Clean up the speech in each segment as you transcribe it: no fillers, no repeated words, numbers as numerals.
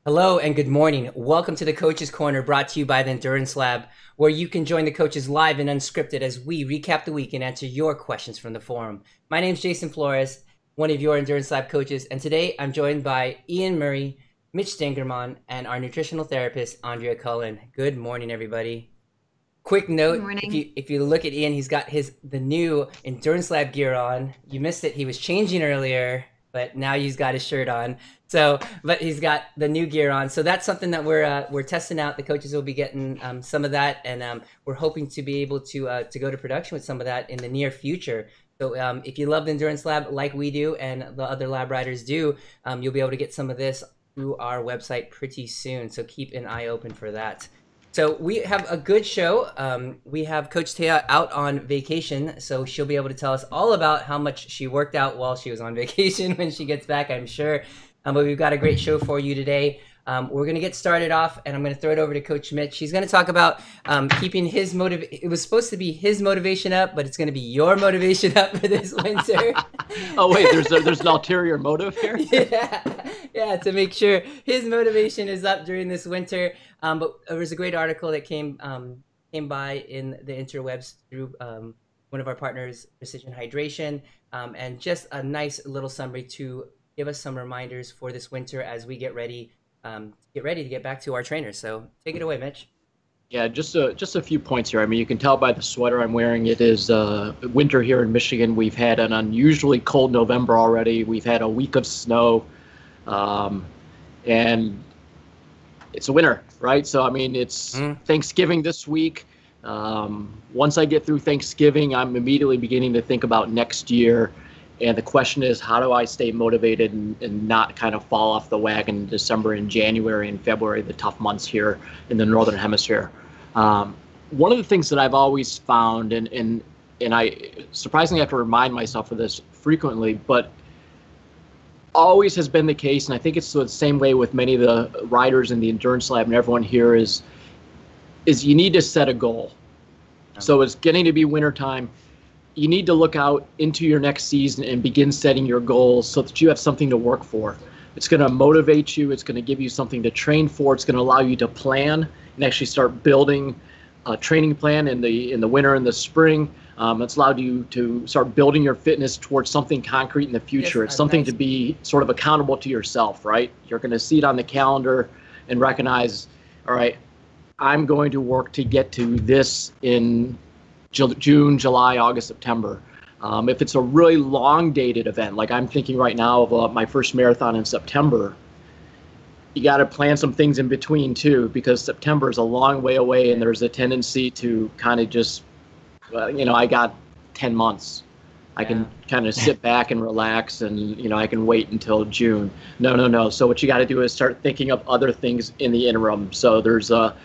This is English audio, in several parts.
Hello and good morning. Welcome to the Coach's Corner, brought to you by the Endurance Lab, where you can join the coaches live and unscripted as we recap the week and answer your questions from the forum. My name is Jason Flores, one of your Endurance Lab coaches, and today I'm joined by Ian Murray, Mitch Stangerman, and our nutritional therapist, Andrea Cullen. Good morning, everybody. Quick note, if you look at Ian, he's got the new Endurance Lab gear on. You missed it. He was changing earlier, but now he's got his shirt on. But he's got the new gear on. So that's something that we're testing out. The coaches will be getting some of that, and we're hoping to be able to go to production with some of that in the near future. So if you love the Endurance Lab like we do and the other lab riders do, you'll be able to get some of this through our website pretty soon. So keep an eye open for that. So we have a good show. We have Coach Taya out on vacation, so she'll be able to tell us all about how much she worked out while she was on vacation when she gets back, I'm sure. But we've got a great show for you today. We're going to get started off, and I'm going to throw it over to Coach Mitch. He's going to talk about keeping his motivation. It was supposed to be his motivation up, but it's going to be your motivation up for this winter. Oh, wait, there's an ulterior motive here? Yeah, to make sure his motivation is up during this winter. But there was a great article that came by in the interwebs through one of our partners, Precision Hydration, and just a nice little summary to give us some reminders for this winter as we get ready to get back to our trainers. So take it away, Mitch. Yeah, just a few points here. I mean, you can tell by the sweater I'm wearing, it is winter here in Michigan. We've had an unusually cold November already. We've had a week of snow, and it's a winter, right? So, I mean, it's Thanksgiving this week. Once I get through Thanksgiving, I'm immediately beginning to think about next year. And the question is, how do I stay motivated and not kind of fall off the wagon in December and January and February, the tough months here in the Northern Hemisphere? One of the things that I've always found, and I surprisingly have to remind myself of this frequently, but always has been the case, and I think it's the same way with many of the riders in the Endurance Lab and everyone here, is you need to set a goal. So it's getting to be wintertime. You need to look out into your next season and begin setting your goals so that you have something to work for. It's going to motivate you. It's going to give you something to train for. It's going to allow you to plan and actually start building a training plan in the winter and the spring. It's allowed you to start building your fitness towards something concrete in the future. It's something to be sort of accountable to yourself, right? You're going to see it on the calendar and recognize, all right, I'm going to work to get to this in June, July, August, September. If it's a really long dated event, like I'm thinking right now of my first marathon in September, you got to plan some things in between too, because September is a long way away and there's a tendency to kind of just, I got 10 months. I can kind of sit back and relax and, I can wait until June. No. So what you got to do is start thinking of other things in the interim. So there's a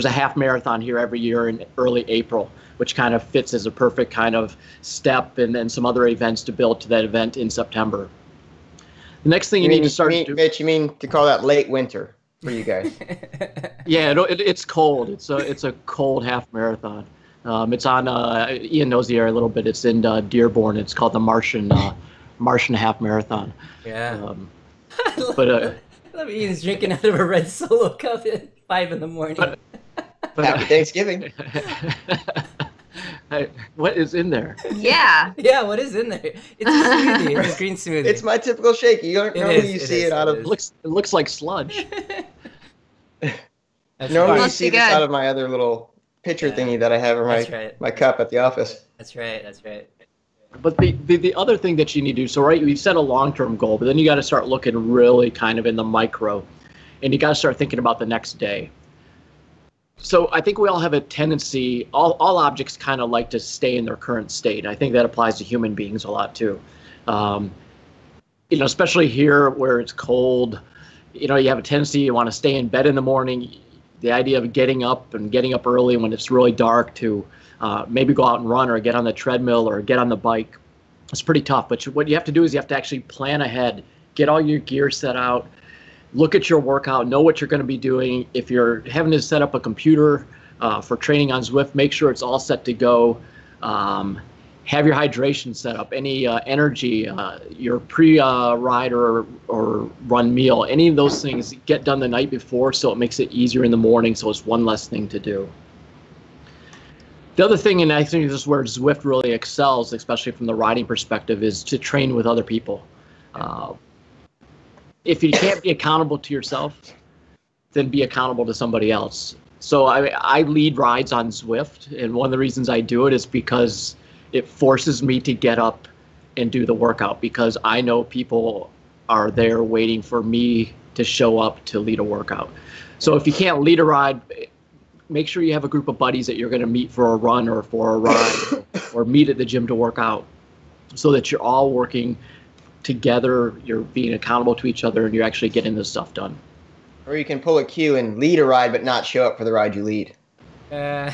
half marathon here every year in early April, which kind of fits as a perfect kind of step, and then some other events to build to that event in September. The next thing you need to start to do... Mitch, you mean to call that late winter for you guys? Yeah, it's cold. It's a cold half marathon. It's on, Ian knows the area a little bit. It's in Dearborn. It's called the Martian Half Marathon. Yeah. I love Ian's drinking out of a red Solo cup at 5 in the morning. Happy Thanksgiving. What is in there? Yeah. Yeah, what is in there? It's a smoothie. It's a green smoothie. It's my typical shake. You don't normally you see it out of... It looks like sludge. Normally you see this out of my other little pitcher thingy that I have in my cup at the office. That's right. But the other thing that you need to do, so right, you set a long-term goal, but then you got to start looking really kind of in the micro, and you got to start thinking about the next day. So I think we all have a tendency, all objects kind of like to stay in their current state. I think that applies to human beings a lot too. Especially here where it's cold, you have a tendency, you want to stay in bed in the morning. The idea of getting up early when it's really dark to maybe go out and run or get on the treadmill or get on the bike, it's pretty tough. But what you have to do is you have to actually plan ahead, get all your gear set out, look at your workout, know what you're going to be doing. If you're having to set up a computer for training on Zwift, make sure it's all set to go. have your hydration set up, any energy, your pre-ride or run meal, any of those things get done the night before, so it makes it easier in the morning, so it's one less thing to do. The other thing, and I think this is where Zwift really excels, especially from the riding perspective, is to train with other people. If you can't be accountable to yourself, then be accountable to somebody else. So I lead rides on Zwift, and one of the reasons I do it is because it forces me to get up and do the workout, because I know people are there waiting for me to show up to lead a workout. So if you can't lead a ride, make sure you have a group of buddies that you're going to meet for a run or for a ride or meet at the gym to work out, so that you're all working together, you're being accountable to each other, and you're actually getting this stuff done. Or you can pull a cue and lead a ride but not show up for the ride you lead. That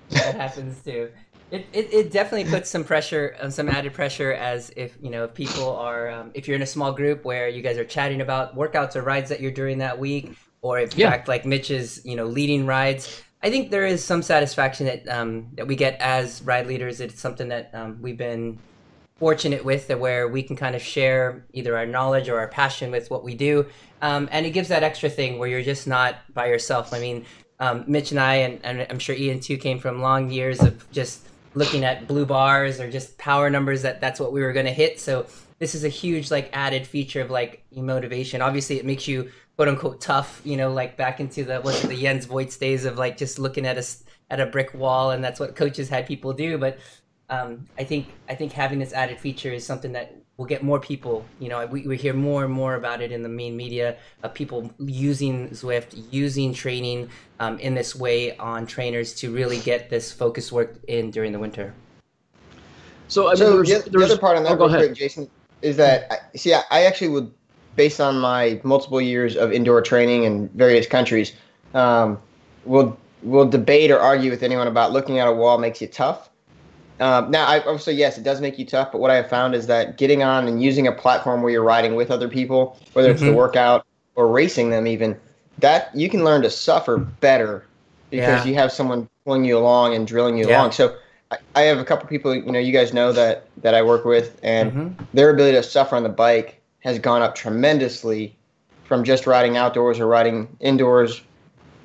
happens too. It definitely puts some pressure, some added pressure, as if people are if you're in a small group where you guys are chatting about workouts or rides that you're doing that week, or if in fact like Mitch is leading rides. I think there is some satisfaction that we get as ride leaders. It's something that we've been fortunate with, that where we can kind of share either our knowledge or our passion with what we do, and it gives that extra thing where you're just not by yourself. I mean, Mitch and I, and I'm sure Ian too, came from long years of just looking at blue bars or just power numbers, that's what we were going to hit. So this is a huge like added feature of like motivation. Obviously it makes you quote unquote tough, like back into the Jens Voigt days of like just looking at a brick wall, and that's what coaches had people do. But I think having this added feature is something that will get more people. We hear more and more about it in the main media of people using Zwift, using training in this way on trainers to really get this focus work in during the winter. So the other part on that, real quick, Jason, is that I actually would, based on my multiple years of indoor training in various countries, will debate or argue with anyone about looking at a wall makes you tough. Now, obviously, yes, it does make you tough, but what I have found is that getting on and using a platform where you're riding with other people, whether it's the workout or racing them even, that you can learn to suffer better because you have someone pulling you along and drilling you along. So I have a couple people, you guys know that I work with, and their ability to suffer on the bike has gone up tremendously from just riding outdoors or riding indoors,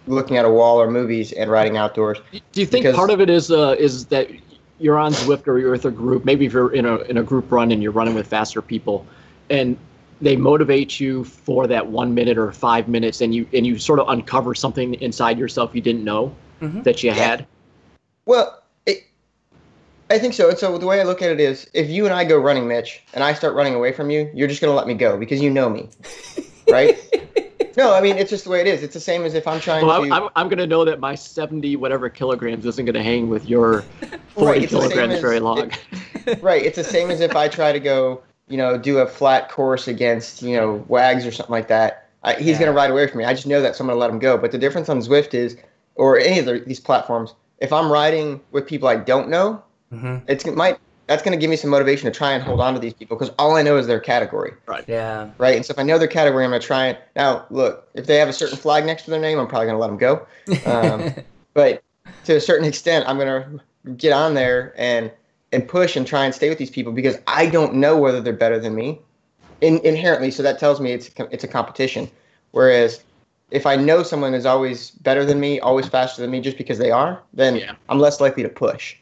looking at a wall or movies, and riding outdoors. Do you think part of it is that you're on Zwift or you're with a group, maybe if you're in a group run and you're running with faster people, and they motivate you for that 1 minute or 5 minutes, and you sort of uncover something inside yourself you didn't know that you had? Well, I think so. And so the way I look at it is, if you and I go running, Mitch, and I start running away from you, you're just going to let me go because you know me, right? No, I mean, it's just the way it is. It's the same as if I'm trying to... I'm going to know that my 70 whatever kilograms isn't going to hang with your 40 kilograms very long. Right. It's the same as if I try to go, do a flat course against, Wags or something like that. He's going to ride away from me. I just know that, so I'm going to let him go. But the difference on Zwift is, or any of these platforms, if I'm riding with people I don't know, that's going to give me some motivation to try and hold on to these people, because all I know is their category. Right. Yeah. Right. And so if I know their category, I'm going to try and... Now, look, if they have a certain flag next to their name, I'm probably going to let them go. But to a certain extent, I'm going to get on there and push and try and stay with these people, because I don't know whether they're better than me inherently. So that tells me it's a competition. Whereas if I know someone is always better than me, always faster than me, just because they are, then I'm less likely to push.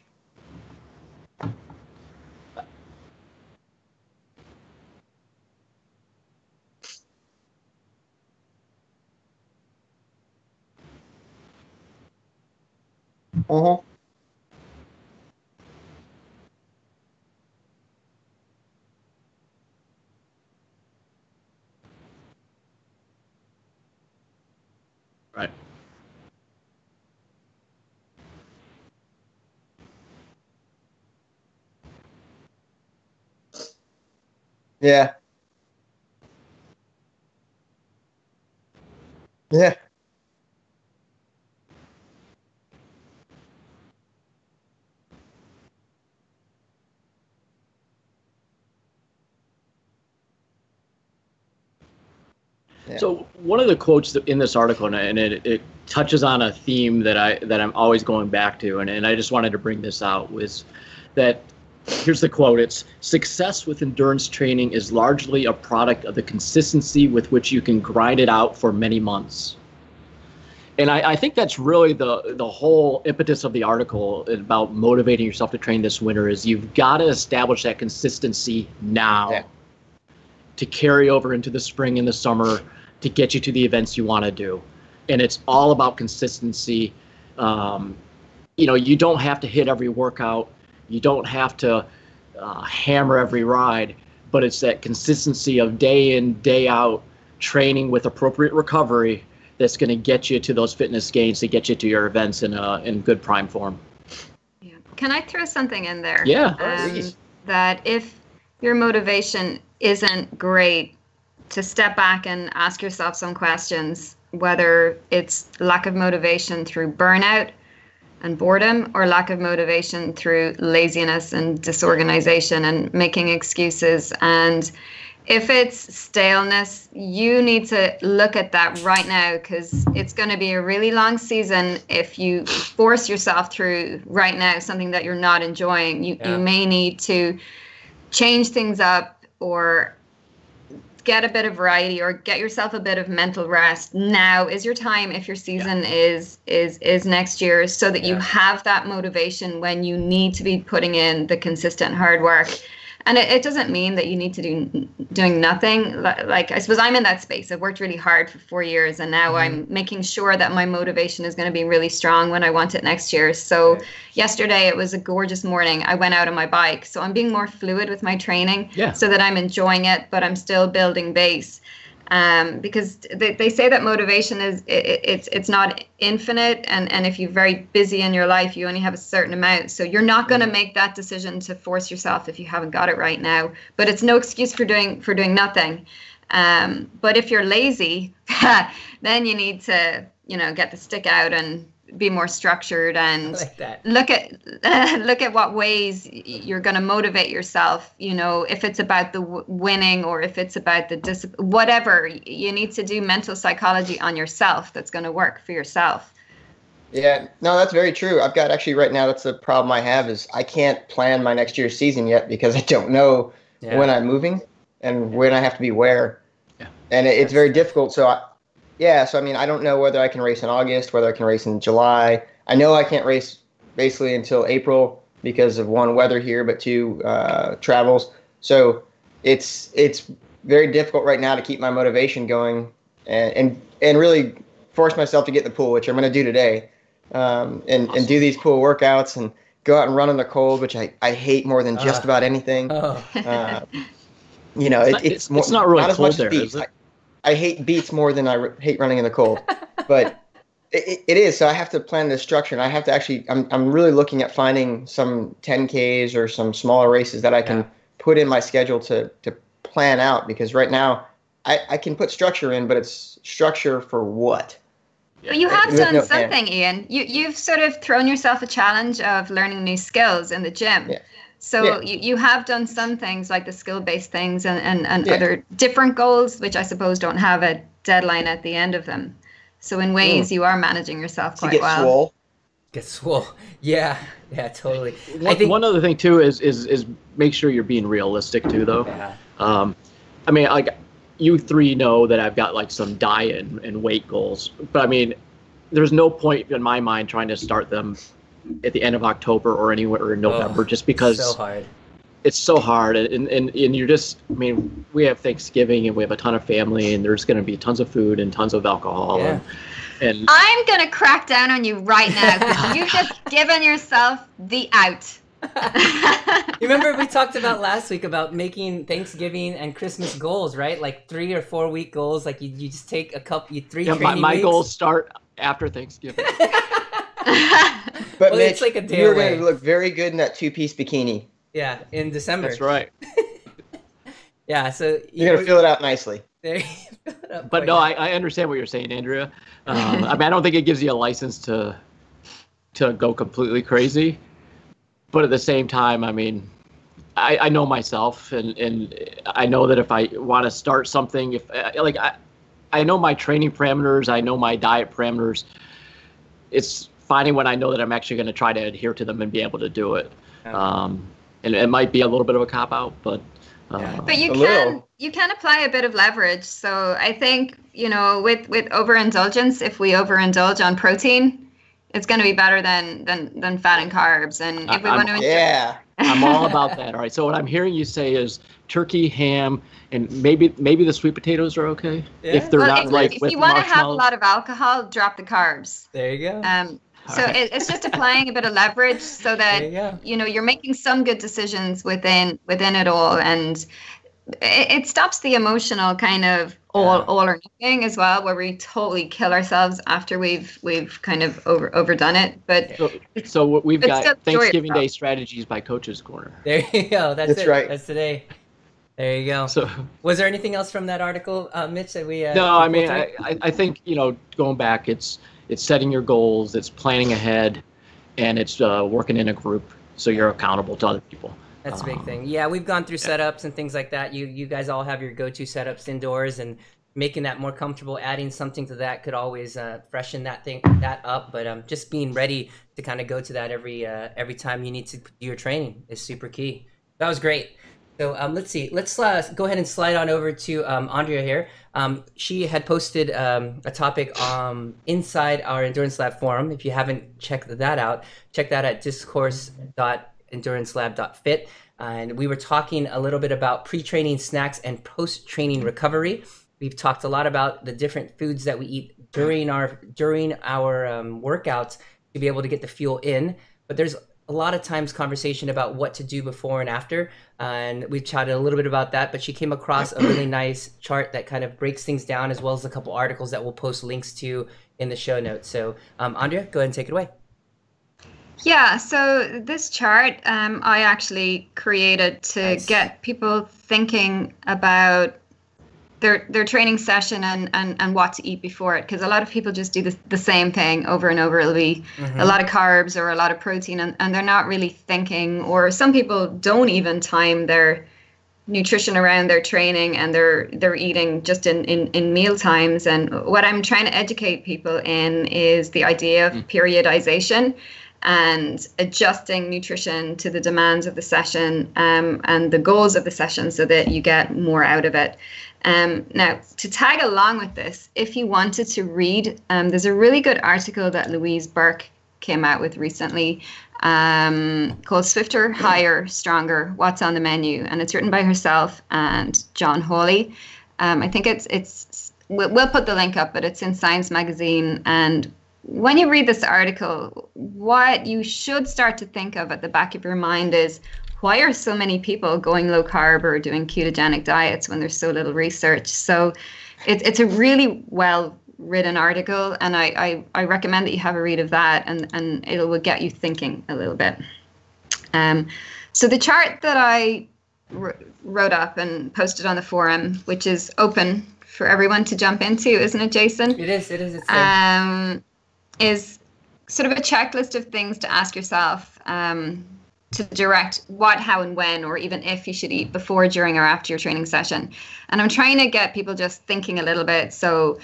Right. Yeah. Yeah. So one of the quotes in this article, and it touches on a theme that I'm always going back to, and I just wanted to bring this out, was that here's the quote. It's, "Success with endurance training is largely a product of the consistency with which you can grind it out for many months." And I think that's really the whole impetus of the article about motivating yourself to train this winter is you've got to establish that consistency now to carry over into the spring and the summer to get you to the events you want to do. And it's all about consistency. You don't have to hit every workout. You don't have to hammer every ride, but it's that consistency of day in, day out training with appropriate recovery that's going to get you to those fitness gains, to get you to your events in good prime form. Yeah. Can I throw something in there? Yeah. That if your motivation isn't great, to step back and ask yourself some questions, whether it's lack of motivation through burnout and boredom, or lack of motivation through laziness and disorganization and making excuses. And if it's staleness, you need to look at that right now, because it's going to be a really long season. If you force yourself through right now something that you're not enjoying, you may need to change things up or get a bit of variety or get yourself a bit of mental rest. Now is your time if your season is next year, so that you have that motivation when you need to be putting in the consistent hard work. And it doesn't mean that you need to doing nothing. Like, I suppose I'm in that space. I've worked really hard for 4 years, and now I'm making sure that my motivation is going to be really strong when I want it next year. So yesterday it was a gorgeous morning. I went out on my bike. So I'm being more fluid with my training so that I'm enjoying it, but I'm still building base. Because they say that motivation is it's not infinite, and if you're very busy in your life, you only have a certain amount. So you're not going to make that decision to force yourself if you haven't got it right now. But it's no excuse for doing nothing. But if you're lazy, then you need to get the stick out and be more structured and look at what ways you're going to motivate yourself. If it's about the winning, or if it's about the discipline, whatever, you need to do mental psychology on yourself that's going to work for yourself. Yeah, no, that's very true. I've got actually right now, that's the problem I have, is I can't plan my next year's season yet because I don't know when I'm moving and when I have to be where. Yeah. And it's very difficult. So I don't know whether I can race in August, whether I can race in July. I know I can't race basically until April because of one, weather here, but two, travels. So it's very difficult right now to keep my motivation going and really force myself to get in the pool, which I'm going to do today, and do these pool workouts and go out and run in the cold, which I hate more than just about anything. It's not really not as cold much there, beats. is it? I hate beats more than I hate running in the cold, but it is. So I have to plan this structure, and I have to actually, I'm really looking at finding some 10Ks or some smaller races that I can put in my schedule to plan out, because right now I can put structure in, but it's structure for what? But you have done something, Ian. You've sort of thrown yourself a challenge of learning new skills in the gym. Yeah. So you have done some things like the skill-based things and other different goals, which I suppose don't have a deadline at the end of them. So in ways you are managing yourself quite well. Get swole. Yeah, totally. One other thing too is make sure you're being realistic too, though. Yeah. Like you three know that I've got like some diet and weight goals, but I mean, there's no point in my mind trying to start them at the end of October or anywhere in November, just because it's so hard. And you're just, we have Thanksgiving and we have a ton of family, and there's going to be tons of food and tons of alcohol. Yeah. And I'm going to crack down on you right now, because you've just given yourself the out. You remember we talked about last week about making Thanksgiving and Christmas goals, right? Like 3 or 4 week goals. Like you just take a couple, 3 training my weeks. Goals start after Thanksgiving. But Mitch, it's like you're going to look very good in that 2-piece bikini. Yeah, in December. That's right. Yeah, so you're going to fill it out nicely. But no, I understand what you're saying, Andrea. I don't think it gives you a license to go completely crazy. But at the same time, I know myself, and I know that if I want to start something, I know my training parameters, I know my diet parameters. It's finding when I know that I'm actually going to try to adhere to them and be able to do it. And it might be a little bit of a cop-out, but... But you can apply a bit of leverage. So I think, with overindulgence, if we overindulge on protein, it's going to be better than fat and carbs. And if we want to... I'm all about that. All right. So what I'm hearing you say is turkey, ham, and maybe the sweet potatoes are okay. Yeah. If they're if you want to have a lot of alcohol, drop the carbs. There you go. So it's just applying a bit of leverage so that you're making some good decisions within it all, and it stops the emotional kind of all or nothing as well, where we totally kill ourselves after we've kind of overdone it. But so we've got Thanksgiving Day strategies by Coach's Corner. There you go. That's it. Right. That's today. There you go. So, was there anything else from that article, Mitch, that we? No, I mean, I think going back, it's setting your goals, it's planning ahead, and it's working in a group so you're accountable to other people. That's a big thing. Yeah, we've gone through setups and things like that. You guys all have your go-to setups indoors, and making that more comfortable, adding something to that could always freshen that up. But just being ready to kind of go to that every time you need to do your training is super key. That was great. So let's see. Let's go ahead and slide on over to Andrea here. She had posted a topic inside our Endurance Lab forum. If you haven't checked that out, check that at discourse.endurancelab.fit. And we were talking a little bit about pre-training snacks and post-training recovery. We've talked a lot about the different foods that we eat during our workouts to be able to get the fuel in. But there's a lot of times conversation about what to do before and after, and we chatted a little bit about that, but she came across a really nice chart that kind of breaks things down, as well as a couple articles that we'll post links to in the show notes. So Andrea, go ahead and take it away. Yeah, so this chart I actually created to get people thinking about their training session and what to eat before it, because a lot of people just do the same thing over and over. It'll be a lot of carbs or a lot of protein, and they're not really thinking, or some people don't even time their nutrition around their training, and they're eating just in meal times. And what I'm trying to educate people in is the idea of periodization and adjusting nutrition to the demands of the session and the goals of the session so that you get more out of it. Now, to tag along with this, if you wanted to read, there's a really good article that Louise Burke came out with recently called Swifter, Higher, Stronger, What's on the Menu? And it's written by herself and John Hawley. I think we'll put the link up, but it's in Science Magazine. And when you read this article, what you should start to think of at the back of your mind is, why are so many people going low carb or doing ketogenic diets when there's so little research? So it's a really well written article, and I recommend that you have a read of that, and it will get you thinking a little bit. So the chart that I wrote up and posted on the forum, which is open for everyone to jump into, isn't it, Jason? It is. It's is sort of a checklist of things to ask yourself to direct what, how, and when, or even if you should eat before, during, or after your training session. And I'm trying to get people just thinking a little bit. So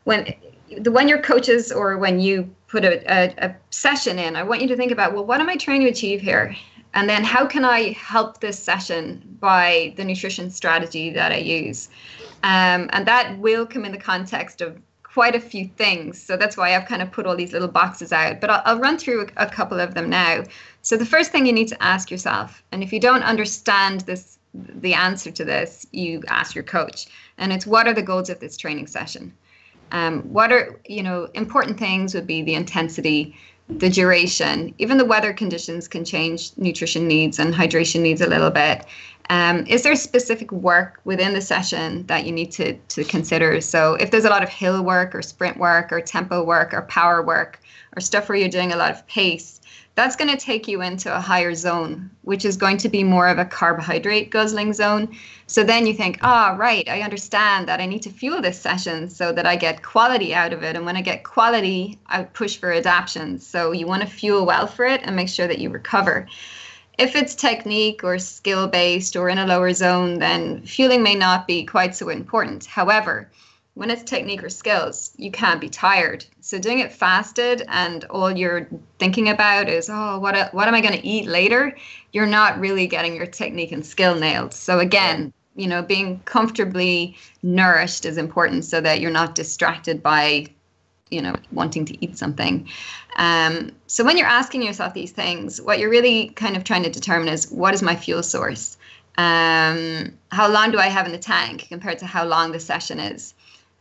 when your coaches, or when you put a session in, I want you to think about, well, what am I trying to achieve here? And then how can I help this session by the nutrition strategy that I use? And that will come in the context of quite a few things. So that's why I've kind of put all these little boxes out, but I'll run through a couple of them now. So the first thing you need to ask yourself, and if you don't understand the answer to this, you ask your coach, and it's, what are the goals of this training session? What are, important things would be the intensity, the duration, even the weather conditions can change nutrition needs and hydration needs a little bit. Is there specific work within the session that you need to consider? So if there's a lot of hill work or sprint work or tempo work or power work or stuff where you're doing a lot of pace, that's going to take you into a higher zone, which is going to be more of a carbohydrate guzzling zone. So then you think, right, I understand that I need to fuel this session so that I get quality out of it. And when I get quality, I push for adaptation. So you want to fuel well for it and make sure that you recover. If it's technique or skill-based or in a lower zone, then fueling may not be quite so important. However, when it's technique or skills, you can't be tired. So doing it fasted and all you're thinking about is, oh, what am I going to eat later? You're not really getting your technique and skill nailed. So again, you know, being comfortably nourished is important so that you're not distracted by, you know, wanting to eat something. So when you're asking yourself these things, what you're really kind of trying to determine is, what is my fuel source? How long do I have in the tank compared to how long the session is?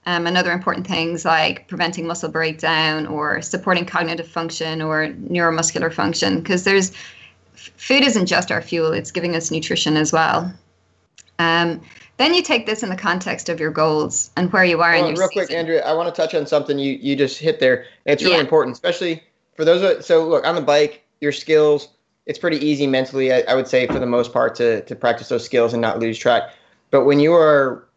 And other important things like preventing muscle breakdown or supporting cognitive function or neuromuscular function, because food isn't just our fuel, it's giving us nutrition as well. Then you take this in the context of your goals and where you are in your real quick, Andrea, I want to touch on something you just hit there. It's really important, especially for those. So look, on the bike, your skills, it's pretty easy mentally, I would say, for the most part, to practice those skills and not lose track. But when you're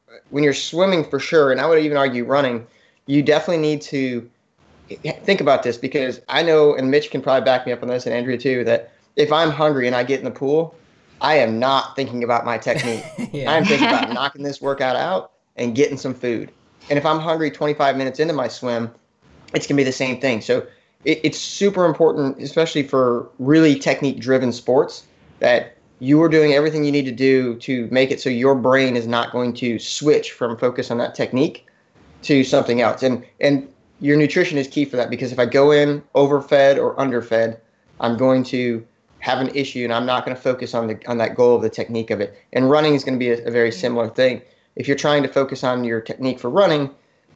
swimming, for sure, and I would even argue running, you definitely need to think about this, because I know, and Mitch can probably back me up on this, and Andrea too, that if I'm hungry and I get in the pool, I am not thinking about my technique. I'm thinking about knocking this workout out and getting some food. And if I'm hungry 25 minutes into my swim, it's going to be the same thing. So it's super important, especially for really technique-driven sports, that you are doing everything you need to do to make it so your brain is not going to switch from focus on that technique to something else. And your nutrition is key for that, because if I go in overfed or underfed, I'm going to have an issue, and I'm not going to focus on that goal of the technique of it. And running is going to be a very similar thing. If you're trying to focus on your technique for running,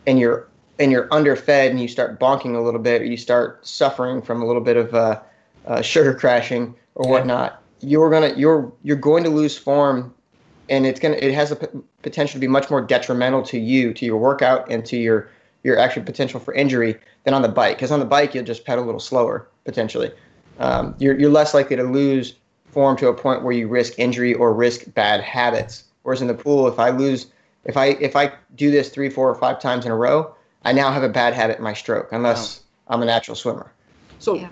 and you're underfed, and you start bonking a little bit, or you start suffering from a little bit of sugar crashing or whatnot, you're going to lose form, and it has a potential to be much more detrimental to your workout, and to your actual potential for injury than on the bike. Because on the bike, you'll just pedal a little slower potentially. You're less likely to lose form to a point where you risk injury or risk bad habits. Whereas in the pool, if I do this 3, 4, or 5 times in a row, I now have a bad habit in my stroke, unless I'm a natural swimmer. So,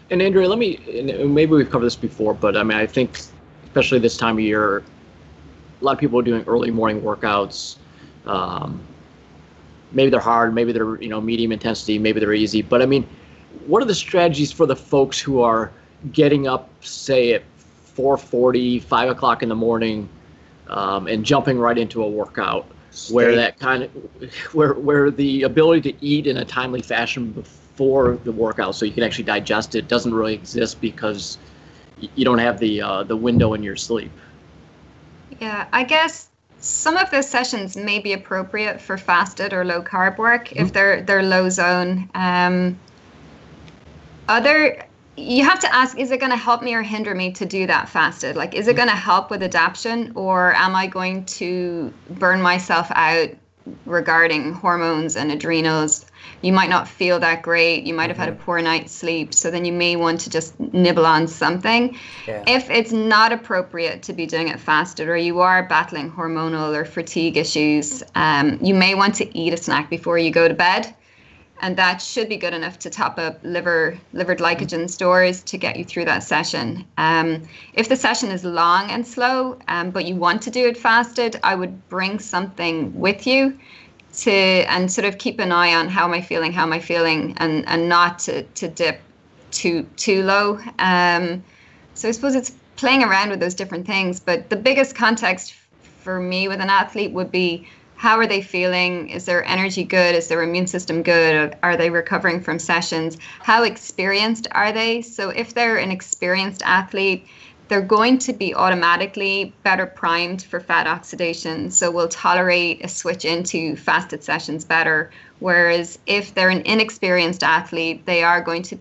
and Andrea, maybe we've covered this before, but I mean, I think especially this time of year, a lot of people are doing early morning workouts. Maybe they're hard, maybe they're medium intensity, maybe they're easy. But I mean, what are the strategies for the folks who are getting up, say, at 4:40, 5 o'clock in the morning, and jumping right into a workout, where that kind of where the ability to eat in a timely fashion before the workout, so you can actually digest it, doesn't really exist because you don't have the window in your sleep? Yeah, I guess some of those sessions may be appropriate for fasted or low carb work if they're low zone. You have to ask, is it going to help me or hinder me to do that fasted? Like, is it going to help with adaptation, or am I going to burn myself out regarding hormones and adrenals? You might not feel that great. You might have had a poor night's sleep. So then you may want to just nibble on something. Yeah. If it's not appropriate to be doing it fasted, or you are battling hormonal or fatigue issues, you may want to eat a snack before you go to bed. And that should be good enough to top up liver glycogen stores to get you through that session. If the session is long and slow, but you want to do it fasted, I would bring something with you and sort of keep an eye on how am I feeling, and not to dip too low. So I suppose it's playing around with those different things. But the biggest context for me with an athlete would be, how are they feeling? Is their energy good? Is their immune system good? Are they recovering from sessions? How experienced are they? So if they're an experienced athlete, they're going to be automatically better primed for fat oxidation. So will tolerate a switch into fasted sessions better. Whereas if they're an inexperienced athlete, they are going to,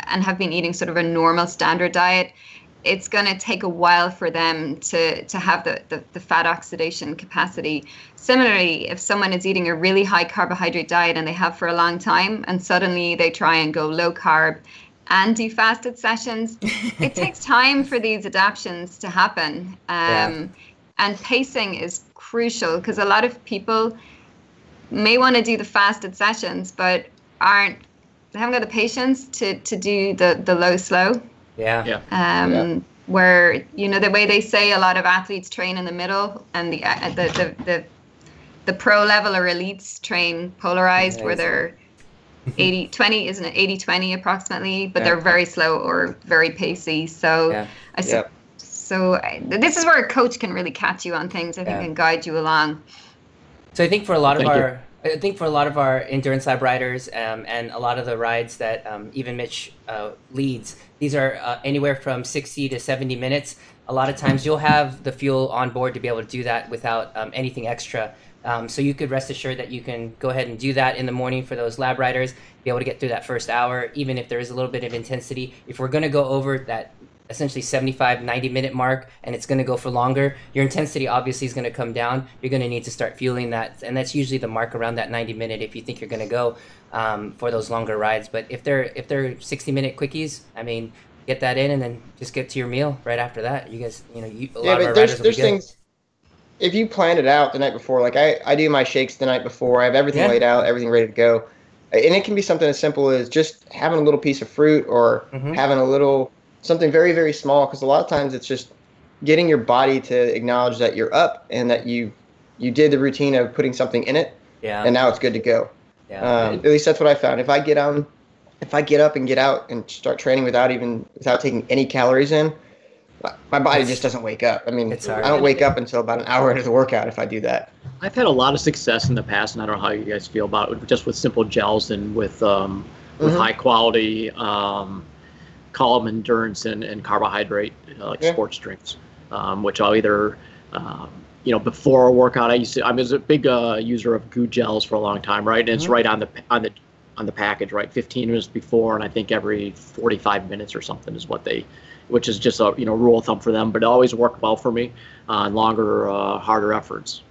and have been eating sort of a normal standard diet, it's going to take a while for them to have the fat oxidation capacity. Similarly, if someone is eating a really high carbohydrate diet and they have for a long time, and suddenly they try and go low carb and do fasted sessions, it takes time for these adaptations to happen. And pacing is crucial, because a lot of people may want to do the fasted sessions, but they haven't got the patience to do the low slow. Where the way they say a lot of athletes train in the middle, and the the pro level or elites train polarized, where they're 80-20, isn't it? 80-20 approximately, but they're very slow or very pacey. So this is where a coach can really catch you on things, I think, and guide you along. So I think for a lot of our endurance lab riders and a lot of the rides that even Mitch leads, these are anywhere from 60 to 70 minutes. A lot of times you'll have the fuel on board to be able to do that without anything extra. So you could rest assured that you can go ahead and do that in the morning for those lab riders, be able to get through that first hour, even if there is a little bit of intensity. If we're going to go over that essentially 75, 90-minute mark, and it's going to go for longer, your intensity obviously is going to come down. You're going to need to start fueling that, and that's usually the mark around that 90-minute if you think you're going to go for those longer rides. But if they're 60-minute quickies, I mean, get that in and then just get to your meal right after that. You guys, a lot of our riders will be good. Things. If you plan it out the night before, like I do my shakes the night before, I have everything laid out, everything ready to go. And it can be something as simple as just having a little piece of fruit or having something very, very small, because a lot of times it's just getting your body to acknowledge that you're up and that you did the routine of putting something in it, and now it's good to go. At least that's what I found. If I get up and get out and start training without taking any calories in, my body just doesn't wake up. I mean, I don't wake up until about an hour into the workout if I do that. I've had a lot of success in the past, and I don't know how you guys feel about it, just with simple gels and with high quality column endurance and carbohydrate sports drinks, which I'll either before a workout I was a big user of goo gels for a long time, right? And it's right on the package, right? 15 minutes before, and I think every 45 minutes or something is which is just a rule of thumb for them, but it always worked well for me on longer, harder efforts.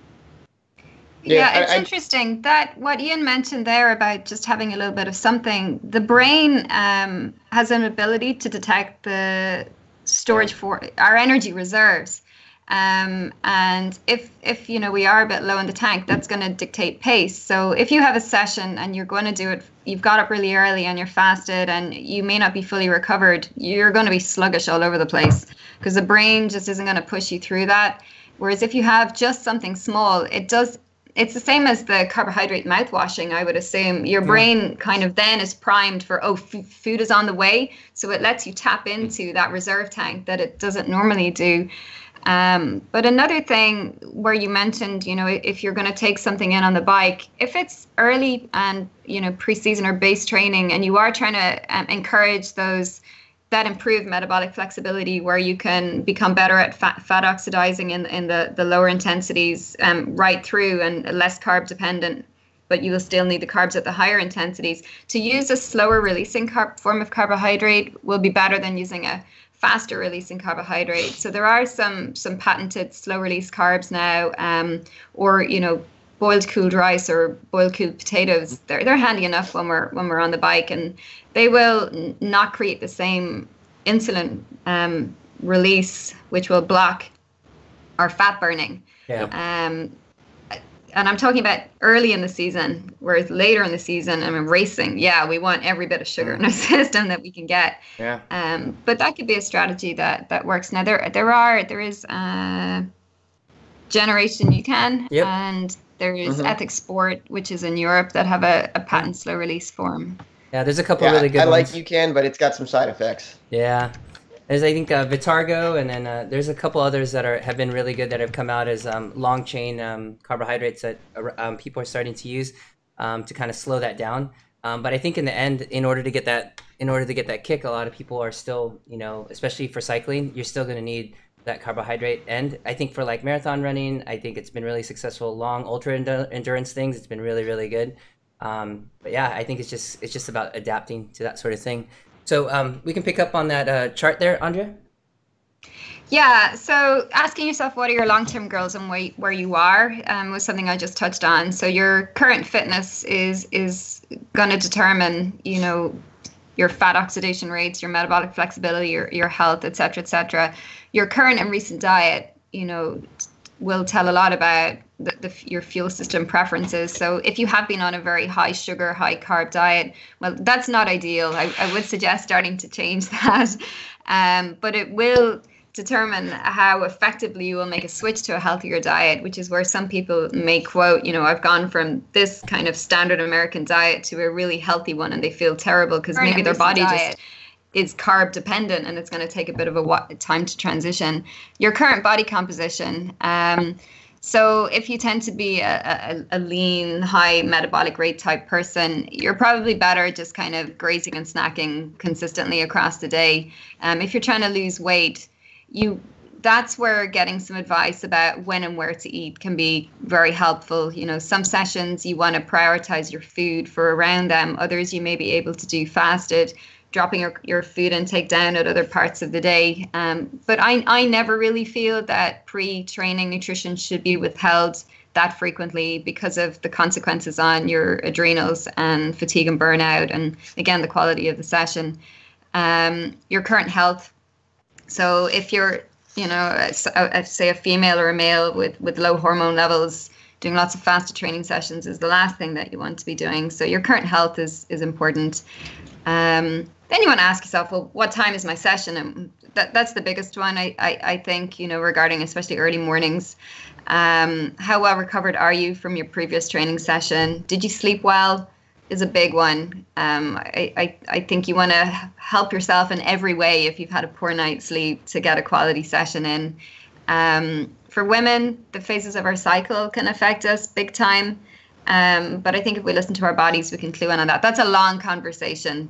Yeah, it's interesting that what Ian mentioned there about just having a little bit of something. The brain has an ability to detect the storage for our energy reserves, and if we are a bit low in the tank, that's going to dictate pace. So if you have a session and you're going to do it, you've got up really early and you're fasted and you may not be fully recovered, you're going to be sluggish all over the place because the brain just isn't going to push you through that. Whereas if you have just something small, it's the same as the carbohydrate mouthwashing, I would assume. Your brain kind of then is primed for, food is on the way. So it lets you tap into that reserve tank that it doesn't normally do. But another thing where you mentioned, if you're going to take something in on the bike, if it's early and, pre-season or base training, and you are trying to encourage that improved metabolic flexibility where you can become better at fat oxidizing in the lower intensities right through and less carb dependent, but you will still need the carbs at the higher intensities. To use a slower releasing form of carbohydrate will be better than using a faster releasing carbohydrate. So there are some patented slow release carbs now, or boiled cooled rice or boiled cooled potatoes. They're handy enough when we're on the bike, and they will not create the same insulin release, which will block our fat burning. And I'm talking about early in the season, whereas later in the season, racing, we want every bit of sugar in our system that we can get. But that could be a strategy that works. Now there is Generation UCAN, and there is Ethic Sport, which is in Europe, that have a patent slow release form. Yeah, there's a couple really good ones. I like UCAN, but it's got some side effects. Yeah. There's, I think, Vitargo, and then there's a couple others that have been really good that have come out as long chain carbohydrates that people are starting to use to kind of slow that down. But I think in the end, in order to get that kick, a lot of people are still, especially for cycling, you're still going to need that carbohydrate. And I think for like marathon running, I think it's been really successful. Long ultra endurance things, it's been really, really good. But yeah, I think it's just about adapting to that sort of thing. So we can pick up on that chart there, Andrea. Yeah, so asking yourself what are your long-term goals and where you are was something I just touched on. So your current fitness is going to determine, your fat oxidation rates, your metabolic flexibility, your health, et cetera, Your current and recent diet, will tell a lot about your fuel system preferences. So if you have been on a very high sugar, high carb diet, well, that's not ideal. I would suggest starting to change that. But it will determine how effectively you will make a switch to a healthier diet, which is where some people may quote, I've gone from this kind of standard American diet to a really healthy one, and they feel terrible because maybe their body just is carb dependent and it's going to take a bit of a time to transition. Your current body composition. So if you tend to be a lean, high metabolic rate type person, you're probably better just kind of grazing and snacking consistently across the day. If you're trying to lose weight, that's where getting some advice about when and where to eat can be very helpful. Some sessions you want to prioritize your food for around them. Others you may be able to do fasted, dropping your food intake down at other parts of the day. But I never really feel that pre-training nutrition should be withheld that frequently because of the consequences on your adrenals and fatigue and burnout, and again, the quality of the session. Your current health. So if you're, say a female or a male with low hormone levels, doing lots of fasted training sessions is the last thing that you want to be doing. So your current health is important. Then you want to ask yourself, well, what time is my session? And that's the biggest one, I think, regarding especially early mornings. How well recovered are you from your previous training session? Did you sleep well? Is a big one. I think you want to help yourself in every way if you've had a poor night's sleep to get a quality session in. For women, the phases of our cycle can affect us big time. But I think if we listen to our bodies, we can clue in on that. That's a long conversation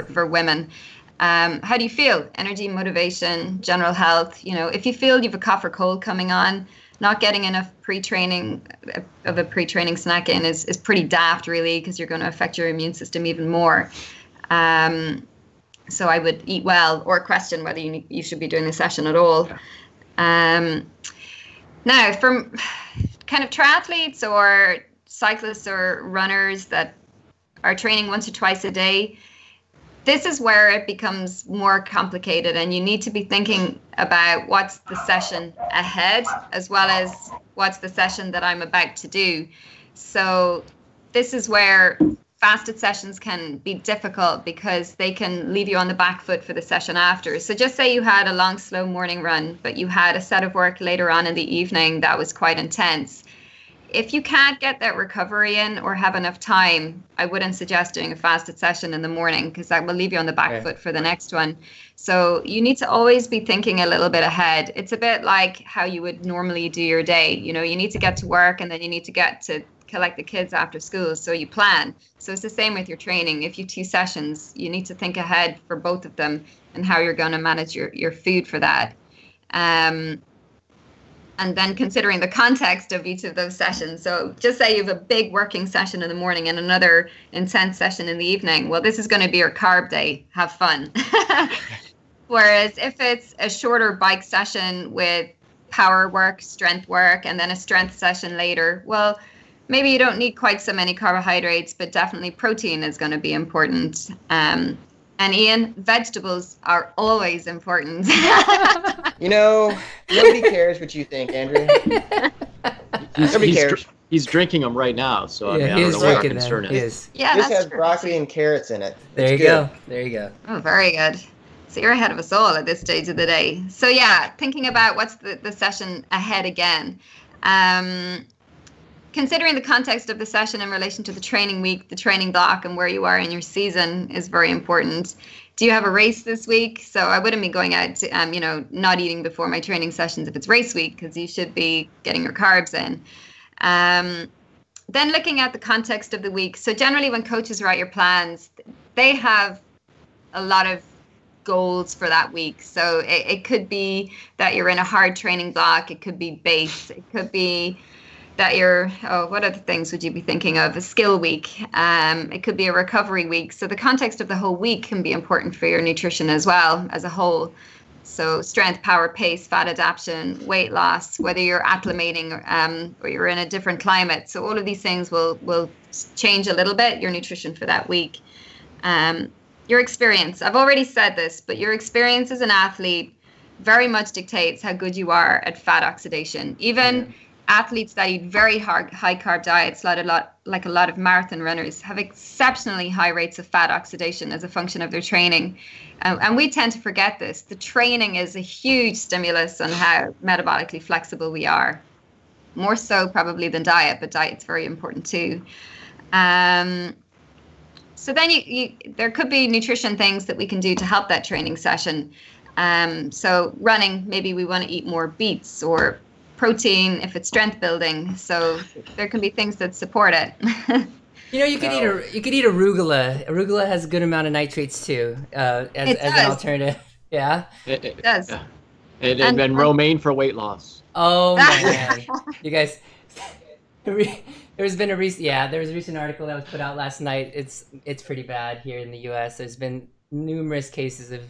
for women. How do you feel? Energy, motivation, general health. If you feel you have a cough or cold coming on, not getting enough pre-training snack in is pretty daft, really, because you're going to affect your immune system even more. So I would eat well, or question whether you should be doing the session at all. Now, from kind of triathletes or cyclists or runners that are training once or twice a day, this is where it becomes more complicated, and you need to be thinking about what's the session ahead as well as what's the session that I'm about to do. So this is where fasted sessions can be difficult because they can leave you on the back foot for the session after. So just say you had a long, slow morning run, but you had a set of work later on in the evening that was quite intense. If you can't get that recovery in or have enough time, I wouldn't suggest doing a fasted session in the morning, because that will leave you on the back foot for the next one. So you need to always be thinking a little bit ahead. It's a bit like how you would normally do your day. You need to get to work, and then you need to get to collect the kids after school. So you plan. So it's the same with your training. If you have 2 sessions, you need to think ahead for both of them and how you're going to manage your food for that. And then considering the context of each of those sessions. So just say you have a big working session in the morning and another intense session in the evening. Well, this is going to be your carb day. Have fun. Whereas if it's a shorter bike session with power work, strength work, and then a strength session later, well, maybe you don't need quite so many carbohydrates, but definitely protein is going to be important. And Ian, vegetables are always important. Nobody cares what you think, Andrew. Nobody cares. He's drinking them right now, so I don't know what our concern is. Yeah, this has broccoli and carrots in it. There you go. There you go. Oh, very good. So you're ahead of us all at this stage of the day. So yeah, thinking about what's the session ahead again. Considering the context of the session in relation to the training week, the training block, and where you are in your season is very important. Do you have a race this week? So I wouldn't be going out to, not eating before my training sessions if it's race week, because you should be getting your carbs in. Then looking at the context of the week. So generally when coaches write your plans, they have a lot of goals for that week. So it could be that you're in a hard training block. It could be base. It could be that you're, what other things would you be thinking of? A skill week. It could be a recovery week. So the context of the whole week can be important for your nutrition as well as a whole. So strength, power, pace, fat adaptation, weight loss, whether you're acclimating or you're in a different climate. So all of these things will change a little bit your nutrition for that week. Your experience, I've already said this, but your experience as an athlete very much dictates how good you are at fat oxidation. Even athletes that eat very high carb diets, like a lot of marathon runners, have exceptionally high rates of fat oxidation as a function of their training. And we tend to forget this. The training is a huge stimulus on how metabolically flexible we are. More so probably than diet, but diet's very important too. So then there could be nutrition things that we can do to help that training session. So running, maybe we want to eat more beets, or protein if it's strength building. So there can be things that support it. You could eat arugula. Arugula has a good amount of nitrates too, as an alternative. Yeah, it does. Yeah. And romaine for weight loss. Oh man, you guys. There was a recent article that was put out last night. It's pretty bad here in the U.S. There's been numerous cases of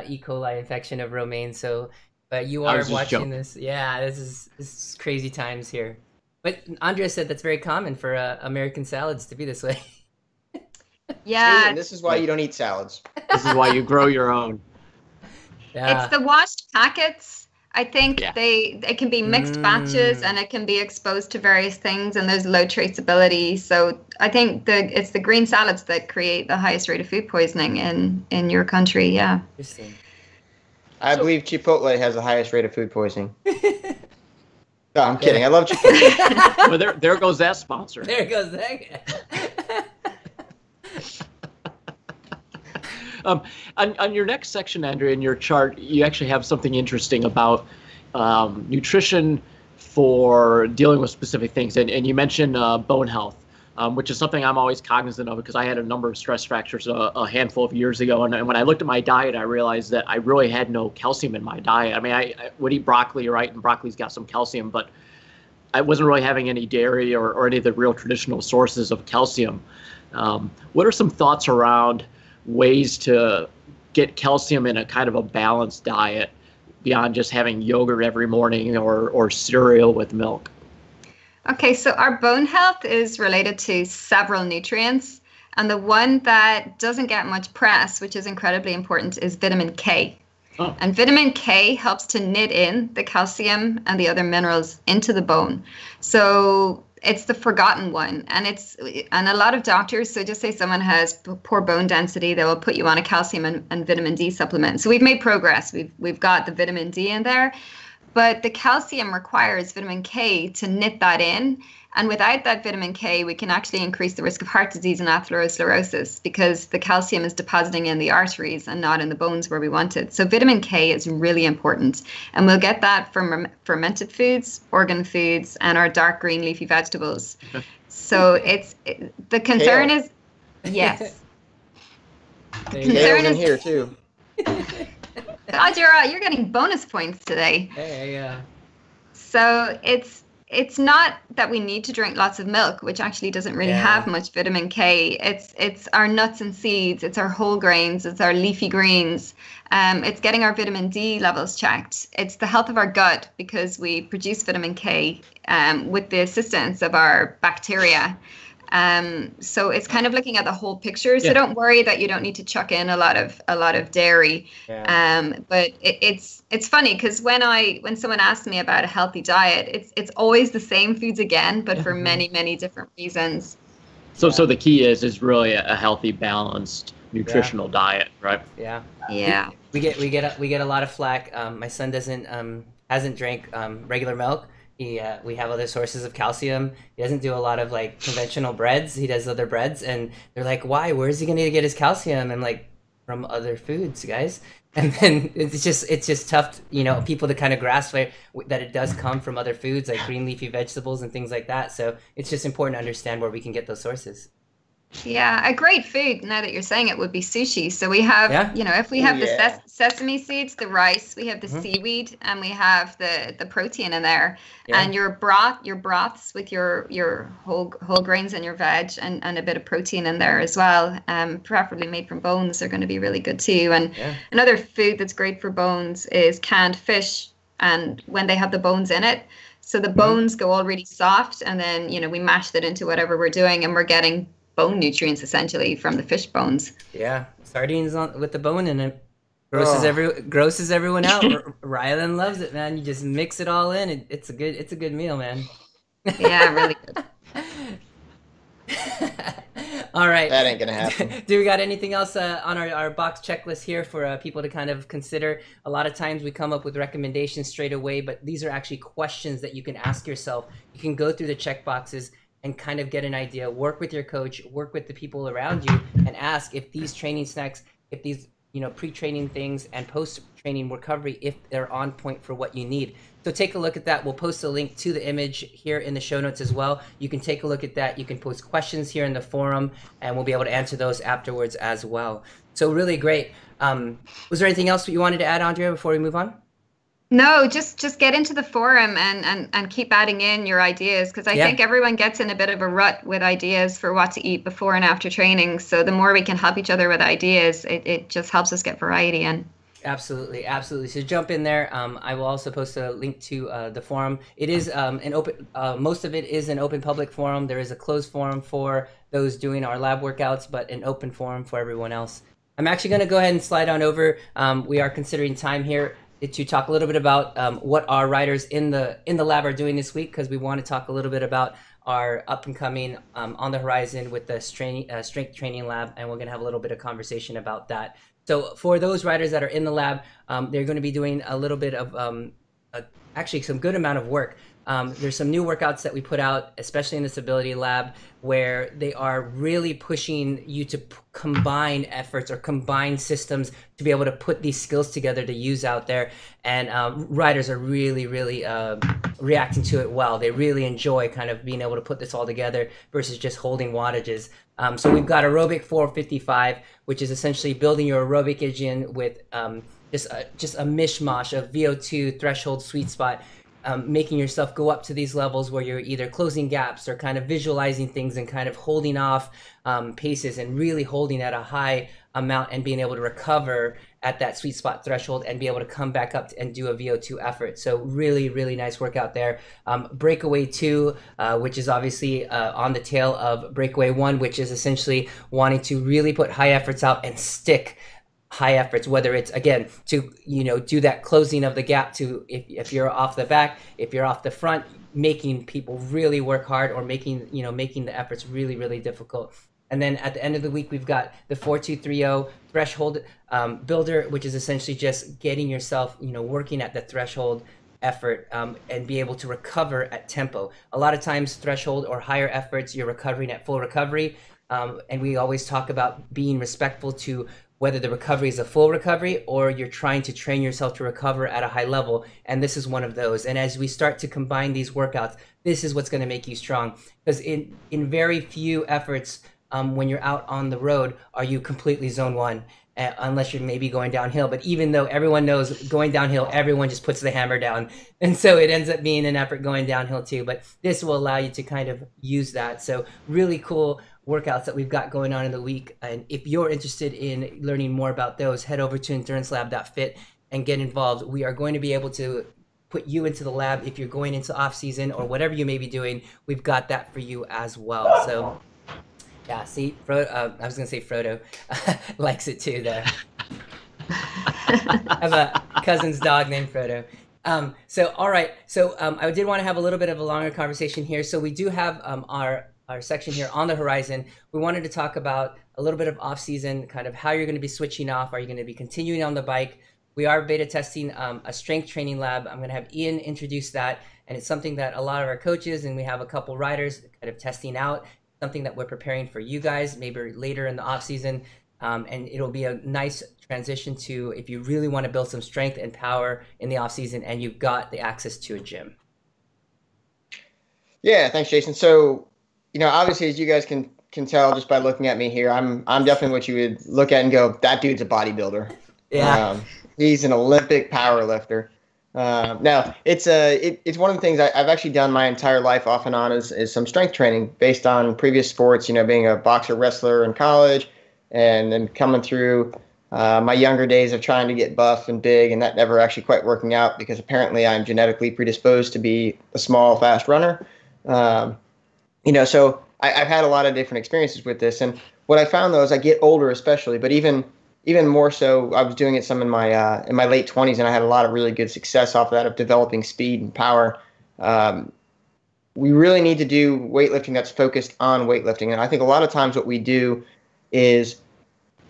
E. coli infection of romaine. So, but you are watching this. Yeah, this is crazy times here. But Andrea said that's very common for American salads to be this way. Yeah. See, and this is why you don't eat salads. This is why you grow your own. Yeah. It's the washed packets. I think it can be mixed batches, and it can be exposed to various things, and there's low traceability. So I think it's the green salads that create the highest rate of food poisoning in your country. Yeah. Interesting. I believe Chipotle has the highest rate of food poisoning. No, I'm kidding. I love Chipotle. Well, there goes that sponsor. There goes that. On your next section, Andrea, in your chart, you actually have something interesting about nutrition for dealing with specific things. And you mentioned bone health, which is something I'm always cognizant of because I had a number of stress fractures a handful of years ago. And when I looked at my diet, I realized that I really had no calcium in my diet. I mean, I would eat broccoli, right? And broccoli's got some calcium, but I wasn't really having any dairy or any of the real traditional sources of calcium. What are some thoughts around ways to get calcium in a kind of a balanced diet beyond just having yogurt every morning or cereal with milk? Okay, so our bone health is related to several nutrients, and the one that doesn't get much press, which is incredibly important, is vitamin K. Oh. And vitamin K helps to knit in the calcium and the other minerals into the bone. So it's the forgotten one, and a lot of doctors, so just say someone has poor bone density, they will put you on a calcium and vitamin D supplement. So we've made progress. We've got the vitamin D in there, but the calcium requires vitamin K to knit that in. And without that vitamin K, we can actually increase the risk of heart disease and atherosclerosis because the calcium is depositing in the arteries and not in the bones where we want it. So vitamin K is really important. And we'll get that from fermented foods, organ foods, and our dark green leafy vegetables. So the concern is, yes. The concern is in here too. God, you're getting bonus points today. Yeah. So it's not that we need to drink lots of milk, which actually doesn't really have much vitamin K. It's our nuts and seeds, it's our whole grains, it's our leafy greens. It's getting our vitamin D levels checked. It's the health of our gut because we produce vitamin K with the assistance of our bacteria. So it's kind of looking at the whole picture. So don't worry that you don't need to chuck in a lot of dairy. But it's funny because when someone asks me about a healthy diet, it's always the same foods again, but for many different reasons. So the key is really a healthy, balanced nutritional diet, right? Yeah. We get a lot of flack. My son hasn't drank regular milk. We have other sources of calcium. He doesn't do a lot of like conventional breads. He does other breads, and they're like, "Why? Where is he going to get his calcium?" And like, from other foods, guys. And then it's just tough, people to kind of grasp that it does come from other foods like green leafy vegetables and things like that. So it's just important to understand where we can get those sources. Yeah, a great food, now that you're saying it, would be sushi. So we have, if we have the sesame seeds, the rice, we have the seaweed, and we have the protein in there. Yeah. And your broths with your whole grains and your veg and a bit of protein in there as well, preferably made from bones, are going to be really good too. And another food that's great for bones is canned fish, and when they have the bones in it. So the bones go all really soft, and then, we mash that into whatever we're doing, and we're getting bone nutrients essentially from the fish bones. Yeah, sardines with the bone in it. grosses everyone out. Rylan loves it, man. You just mix it all in. It's a good meal, man. Yeah, really good. All right. That ain't gonna happen. Do we got anything else on our box checklist here for people to kind of consider? A lot of times we come up with recommendations straight away, but these are actually questions that you can ask yourself. You can go through the check boxes and kind of get an idea, work with your coach, work with the people around you, and ask if these training snacks, if these pre-training things and post-training recovery, if they're on point for what you need. So take a look at that. We'll post a link to the image here in the show notes as well. You can take a look at that. You can post questions here in the forum, and we'll be able to answer those afterwards as well. So really great. Was there anything else you wanted to add, Andrea, before we move on? No, just get into the forum and keep adding in your ideas, because I think everyone gets in a bit of a rut with ideas for what to eat before and after training. So the more we can help each other with ideas, it just helps us get variety in. Absolutely. So jump in there. I will also post a link to the forum. It is an open. Most of it is an open public forum. There is a closed forum for those doing our lab workouts, but an open forum for everyone else. I'm actually going to go ahead and slide on over. We are considering time here to talk a little bit about what our riders in the lab are doing this week, because we want to talk a little bit about our up and coming on the horizon with the strength training lab, and we're going to have a little bit of conversation about that. So for those riders that are in the lab, they're going to be doing a little bit of actually some good amount of work. There's some new workouts that we put out, especially in the stability lab, where they are really pushing you to combine efforts or combine systems to be able to put these skills together to use out there. And riders are really reacting to it well. They really enjoy kind of being able to put this all together versus just holding wattages. So we've got aerobic 455, which is essentially building your aerobic engine with just a mishmash of VO2 threshold sweet spot. Making yourself go up to these levels where you're either closing gaps or kind of visualizing things and kind of holding off paces and really holding at a high amount and being able to recover at that sweet spot threshold and be able to come back up and do a VO2 effort. So really nice workout there. Breakaway 2, which is obviously on the tail of Breakaway 1, which is essentially wanting to really put high efforts out and stick high efforts, whether it's again to do that closing of the gap to if you're off the back, if you're off the front, making people really work hard or making the efforts really difficult. And then at the end of the week, we've got the 4230 threshold builder, which is essentially just getting yourself working at the threshold effort and be able to recover at tempo. A lot of times threshold or higher efforts, you're recovering at full recovery, and we always talk about being respectful to whether the recovery is a full recovery or you're trying to train yourself to recover at a high level. And this is one of those. And as we start to combine these workouts, this is what's going to make you strong. Because in very few efforts, when you're out on the road, are you completely zone one, unless you're maybe going downhill. But even though everyone knows going downhill, everyone just puts the hammer down. And so it ends up being an effort going downhill too. But this will allow you to kind of use that. So really cool workouts that we've got going on in the week. And if you're interested in learning more about those, head over to endurancelab.fit and get involved. We are going to be able to put you into the lab if you're going into off season or whatever you may be doing. We've got that for you as well. So yeah, see, I was gonna say Frodo likes it too there. I have a cousin's dog named Frodo. So all right, so I did want to have a little bit of a longer conversation here. So we do have our section here on the horizon. We wanted to talk about a little bit of off-season, kind of how you're going to be switching off. Are you going to be continuing on the bike? We are beta testing a strength training lab. I'm going to have Ian introduce that, and it's something that a lot of our coaches and we have a couple riders kind of testing out, something that we're preparing for you guys maybe later in the off-season, and it'll be a nice transition to if you really want to build some strength and power in the off-season and you've got the access to a gym. Yeah, thanks, Jason. So obviously, as you guys can tell just by looking at me here, I'm definitely what you would look at and go, that dude's a bodybuilder. Yeah, he's an Olympic power lifter. Now, it's one of the things I've actually done my entire life off and on is some strength training based on previous sports. Being a boxer, wrestler in college, and then coming through my younger days of trying to get buff and big, and that never actually quite working out because apparently I'm genetically predisposed to be a small, fast runner. So I've had a lot of different experiences with this. And what I found, though, as I get older especially, but even even more so, I was doing it some in my late 20s, and I had a lot of really good success off of that, of developing speed and power. We really need to do weightlifting that's focused on weightlifting. And I think a lot of times what we do is,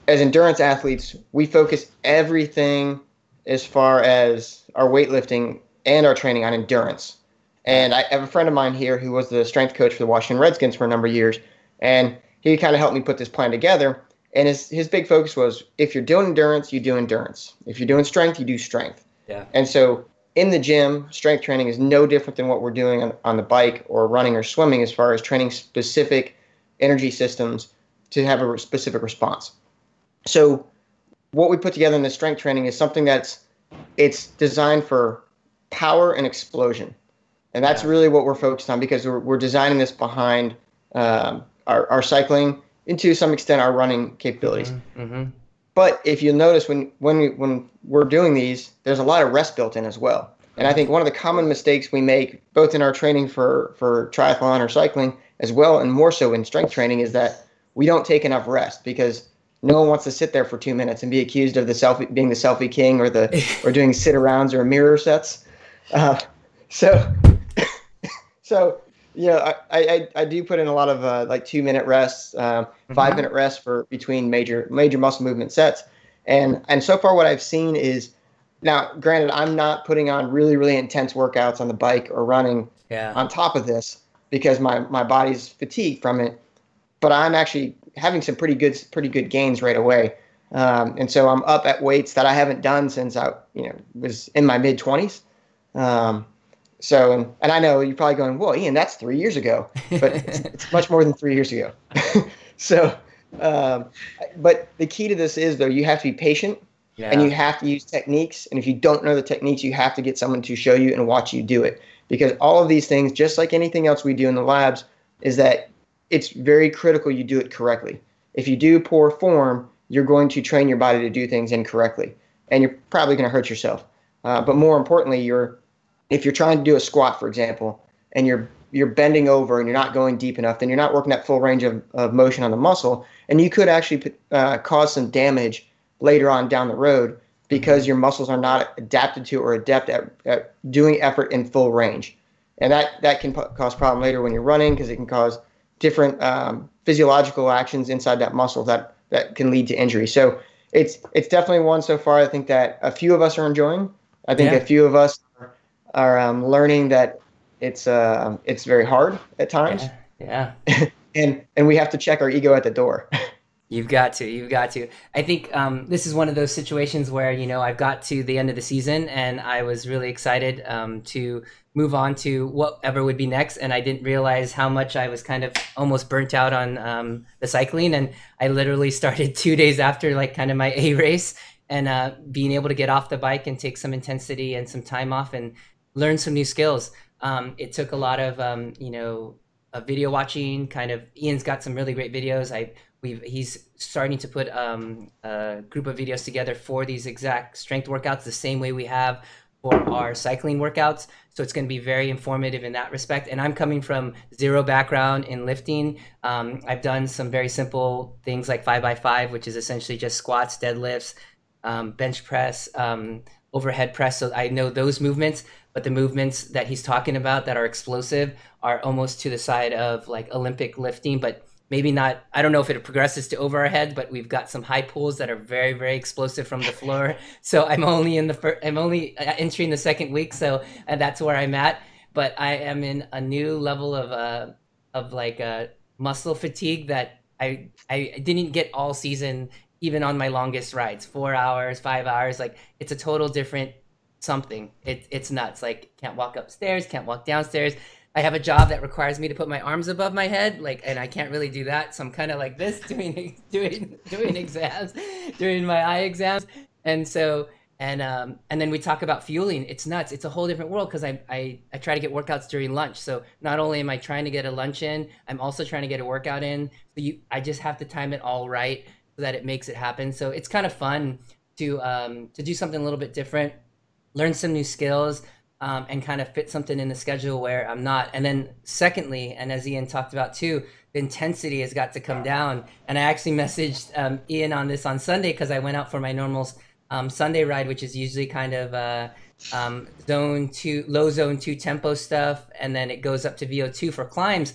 as endurance athletes, we focus everything as far as our weightlifting and our training on endurance. And I have a friend of mine here who was the strength coach for the Washington Redskins for a number of years, and he kind of helped me put this plan together. And his big focus was, if you're doing endurance, you do endurance. If you're doing strength, you do strength. Yeah. And so in the gym, strength training is no different than what we're doing on the bike or running or swimming, as far as training specific energy systems to have a specific response. So what we put together in the strength training is something it's designed for power and explosion. And that's really what we're focused on, because we're designing this behind our cycling and to some extent our running capabilities. Mm-hmm. But if you notice, when we're doing these, there's a lot of rest built in as well. And I think one of the common mistakes we make, both in our training for triathlon or cycling, as well, and more so in strength training, is that we don't take enough rest, because no one wants to sit there for 2 minutes and be accused of being the selfie king or doing sit arounds or mirror sets. So yeah, I do put in a lot of like 2 minute rests, 5 minute rests for between major muscle movement sets. And so far what I've seen is, now granted, I'm not putting on really, really intense workouts on the bike or running on top of this, because my body's fatigued from it, but I'm actually having some pretty good gains right away. And so I'm up at weights that I haven't done since I was in my mid 20s. So, and I know you're probably going, well, Ian, that's 3 years ago, but it's much more than 3 years ago. So, but the key to this is, though, you have to be patient and you have to use techniques. And if you don't know the techniques, you have to get someone to show you and watch you do it, because all of these things, just like anything else we do in the labs, is that it's very critical you do it correctly. If you do poor form, you're going to train your body to do things incorrectly, and you're probably going to hurt yourself. But more importantly, if you're trying to do a squat, for example, and you're bending over and you're not going deep enough, then you're not working that full range of motion on the muscle, and you could actually cause some damage later on down the road, because your muscles are not adapted to or adept at doing effort in full range. And that can cause problem later when you're running, because it can cause different physiological actions inside that muscle that can lead to injury. So it's definitely one so far I think that a few of us are enjoying. I think a few of us are learning that it's very hard at times. Yeah. and we have to check our ego at the door. You've got to. I think this is one of those situations where, I've got to the end of the season and I was really excited to move on to whatever would be next. And I didn't realize how much I was kind of almost burnt out on the cycling. And I literally started 2 days after like kind of my A race, and being able to get off the bike and take some intensity and some time off and learn some new skills. It took a lot of, video watching. Kind of, Ian's got some really great videos. He's starting to put a group of videos together for these exact strength workouts, the same way we have for our cycling workouts. So it's going to be very informative in that respect. And I'm coming from zero background in lifting. I've done some very simple things like 5x5, which is essentially just squats, deadlifts, bench press, overhead press. So I know those movements, but the movements that he's talking about that are explosive are almost to the side of like Olympic lifting, but maybe not. I don't know if it progresses to over our head, but we've got some high pulls that are very, very explosive from the floor. So I'm only entering the second week. So that's where I'm at, but I am in a new level of muscle fatigue that I didn't get all season, even on my longest rides, 4 hours, 5 hours. Like, it's a total different something. It's nuts. Like, can't walk upstairs, can't walk downstairs. I have a job that requires me to put my arms above my head, and I can't really do that. So I'm kind of like this, doing exams, doing my eye exams. And so, and then we talk about fueling. It's nuts. It's a whole different world, because I try to get workouts during lunch. So not only am I trying to get a lunch in, I'm also trying to get a workout in. So I just have to time it all right so that it makes it happen. So it's kind of fun to do something a little bit different, learn some new skills. and kind of fit something in the schedule where I'm not. And then secondly, and as Ian talked about too, the intensity has got to come down. And I actually messaged Ian on this on Sunday because I went out for my normal Sunday ride, which is usually kind of low zone 2 tempo stuff, and then it goes up to VO2 for climbs.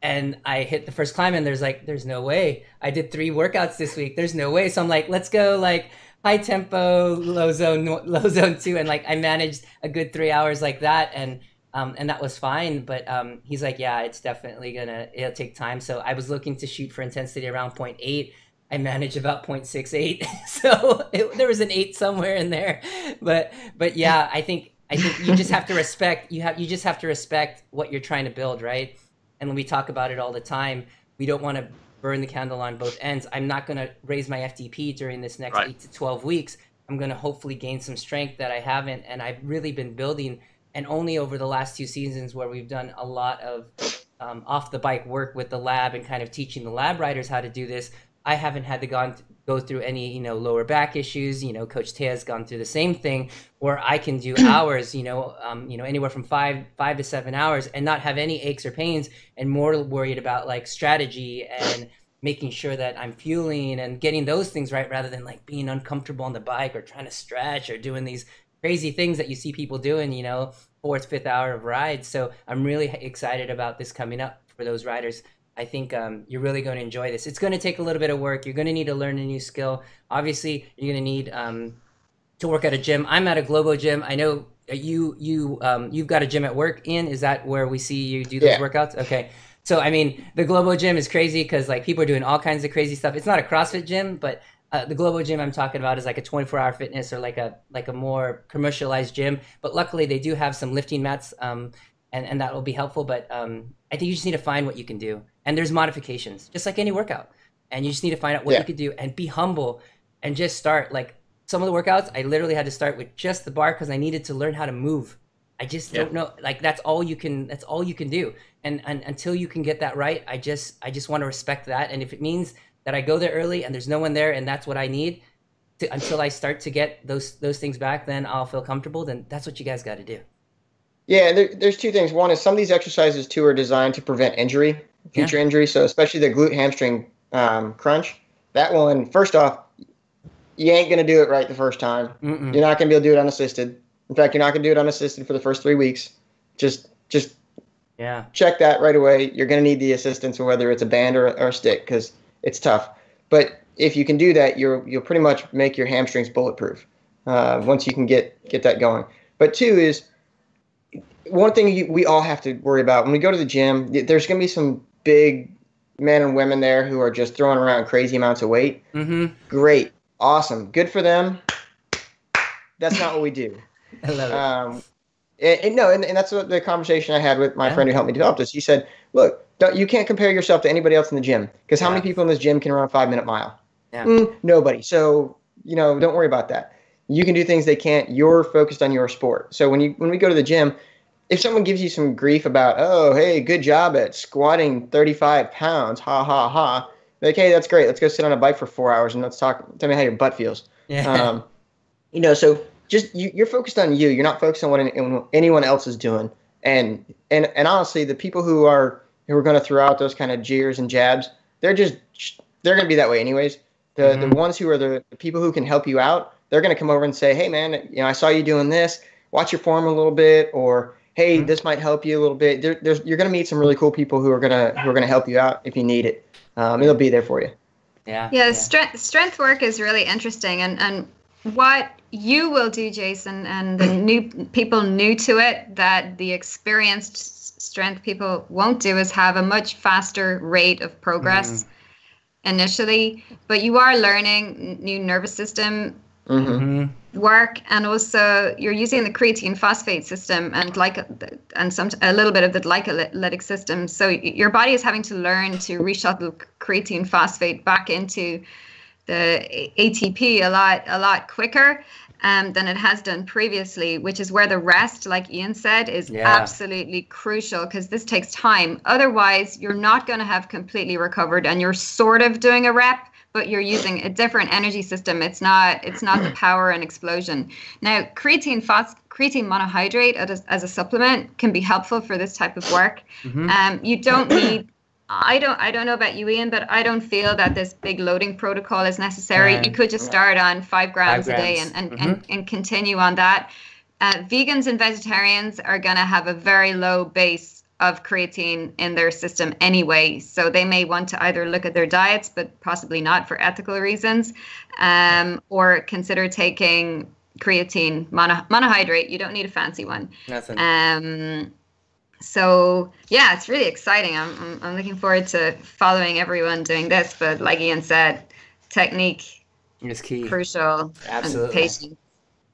And I hit the first climb and there's no way. I did 3 workouts this week. There's no way. So I'm like, let's go like high tempo, low zone 2. And like I managed a good 3 hours like that. And that was fine. But he's like, yeah, it's definitely it'll take time. So I was looking to shoot for intensity around 0.8. I managed about 0.68. So there was an 8 somewhere in there. But yeah, I think you just have to respect, you just have to respect what you're trying to build, right? And when we talk about it all the time, we don't want to burn the candle on both ends. I'm not going to raise my FTP during this next 8 to 12 weeks. I'm going to hopefully gain some strength that I haven't. And I've really been building. And only over the last 2 seasons where we've done a lot of off the bike work with the lab and kind of teaching the lab riders how to do this, I haven't had to go through any, lower back issues. Coach Tea's gone through the same thing where I can do hours, anywhere from 5 to 7 hours and not have any aches or pains, and more worried about like strategy and making sure that I'm fueling and getting those things right rather than like being uncomfortable on the bike or trying to stretch or doing these crazy things that you see people doing, 4th, 5th hour of rides. So I'm really excited about this coming up for those riders. I think you're really going to enjoy this. It's going to take a little bit of work. You're going to need to learn a new skill. Obviously, you're going to need to work at a gym. I'm at a Globo gym. I know you've got a gym at work, Ian. Is that where we see you do those workouts? Okay. So, I mean, the Globo gym is crazy because like people are doing all kinds of crazy stuff. It's not a CrossFit gym, but the Globo gym I'm talking about is like a 24-hour fitness or like a more commercialized gym. But luckily, they do have some lifting mats, and that will be helpful. But I think you just need to find what you can do. And there's modifications, just like any workout. And you just need to find out what you can do and be humble and just start. Like some of the workouts, I literally had to start with just the bar because I needed to learn how to move. I just don't know. Like that's all you can do. And until you can get that right, I just want to respect that. And if it means that I go there early and there's no one there and that's what I need until I start to get those things back, then I'll feel comfortable. Then that's what you guys got to do. Yeah, there's 2 things. One is some of these exercises too are designed to prevent injury. Future injury, so especially the glute hamstring crunch. That one, first off, you ain't going to do it right the first time. You're not going to be able to do it unassisted. In fact, you're not going to do it unassisted for the first 3 weeks. Just check that right away. You're going to need the assistance, whether it's a band or a stick, because it's tough. But if you can do that, you'll pretty much make your hamstrings bulletproof once you can get that going. But 2 is, one thing we all have to worry about when we go to the gym, there's going to be some big men and women there who are just throwing around crazy amounts of weight. Great. Awesome. Good for them. That's not what we do. I love it. And that's what the conversation I had with my friend who helped me develop this. He said, look, you can't compare yourself to anybody else in the gym because how many people in this gym can run a 5-minute mile? Nobody. So, don't worry about that. You can do things they can't. You're focused on your sport. So when we go to the gym, if someone gives you some grief about, oh, hey, good job at squatting 35 pounds, ha, ha, ha, like, hey, that's great. Let's go sit on a bike for 4 hours and let's talk. Tell me how your butt feels. Yeah. So just you're focused on you. You're not focused on what anyone else is doing. And honestly, the people who are going to throw out those kind of jeers and jabs, they're going to be that way anyways. The ones who are the people who can help you out, they're going to come over and say, hey, man, I saw you doing this. Watch your form a little bit, or hey, this might help you a little bit. You're going to meet some really cool people who are gonna help you out if you need it. They'll be there for you. Yeah. Strength work is really interesting, and what you will do, Jason, and the new people new to it that the experienced strength people won't do is have a much faster rate of progress initially. But you are learning new nervous system work, and also you're using the creatine phosphate system and a little bit of the glycolytic system. So your body is having to learn to reshuttle creatine phosphate back into the ATP a lot quicker than it has done previously, which is where the rest, like Ian said, is absolutely crucial, because this takes time. Otherwise, you're not going to have completely recovered, and you're sort of doing a rep, but you're using a different energy system. It's not the power and explosion. Now, creatine monohydrate as a supplement can be helpful for this type of work. You don't need. I don't know about you, Ian, but I don't feel that this big loading protocol is necessary. You could just start on 5 grams a day and continue on that. Vegans and vegetarians are going to have a very low base of creatine in their system anyway. So they may want to either look at their diets, but possibly not for ethical reasons, or consider taking creatine monohydrate. You don't need a fancy one. Nothing. So yeah, it's really exciting. I'm looking forward to following everyone doing this. But like Ian said, technique is key, crucial, absolutely, and patience.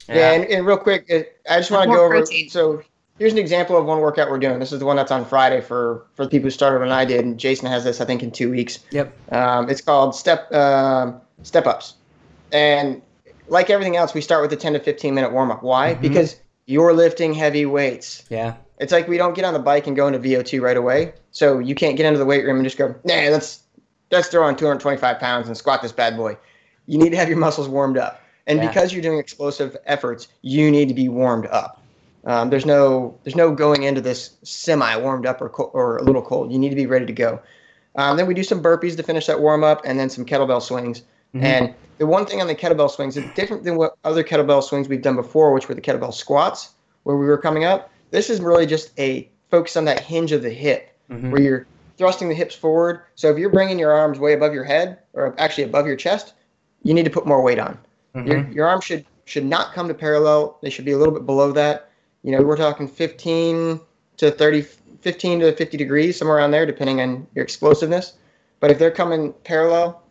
Yeah, and real quick, I just want to go over. Protein. So here's an example of one workout we're doing. This is the one that's on Friday for the people who started when I did, and Jason has this, I think, in 2 weeks. Yep. It's called step ups, and like everything else, we start with a 10 to 15 minute warm up. Why? Because you're lifting heavy weights. Yeah. It's like we don't get on the bike and go into VO2 right away. So you can't get into the weight room and just go, nah, let's throw on 225 pounds and squat this bad boy. You need to have your muscles warmed up. And because you're doing explosive efforts, you need to be warmed up. There's no going into this semi warmed up or a little cold. You need to be ready to go. Then we do some burpees to finish that warm up, and then some kettlebell swings. And the one thing on the kettlebell swings is different than what other kettlebell swings we've done before, which were the kettlebell squats, where we were coming up. This is really just a focus on that hinge of the hip, where you're thrusting the hips forward. So if you're bringing your arms way above your head, or actually above your chest, you need to put more weight on. Your arms should not come to parallel. They should be a little bit below that. You know, we're talking 15 to 50 degrees, somewhere around there, depending on your explosiveness. But if they're coming parallel,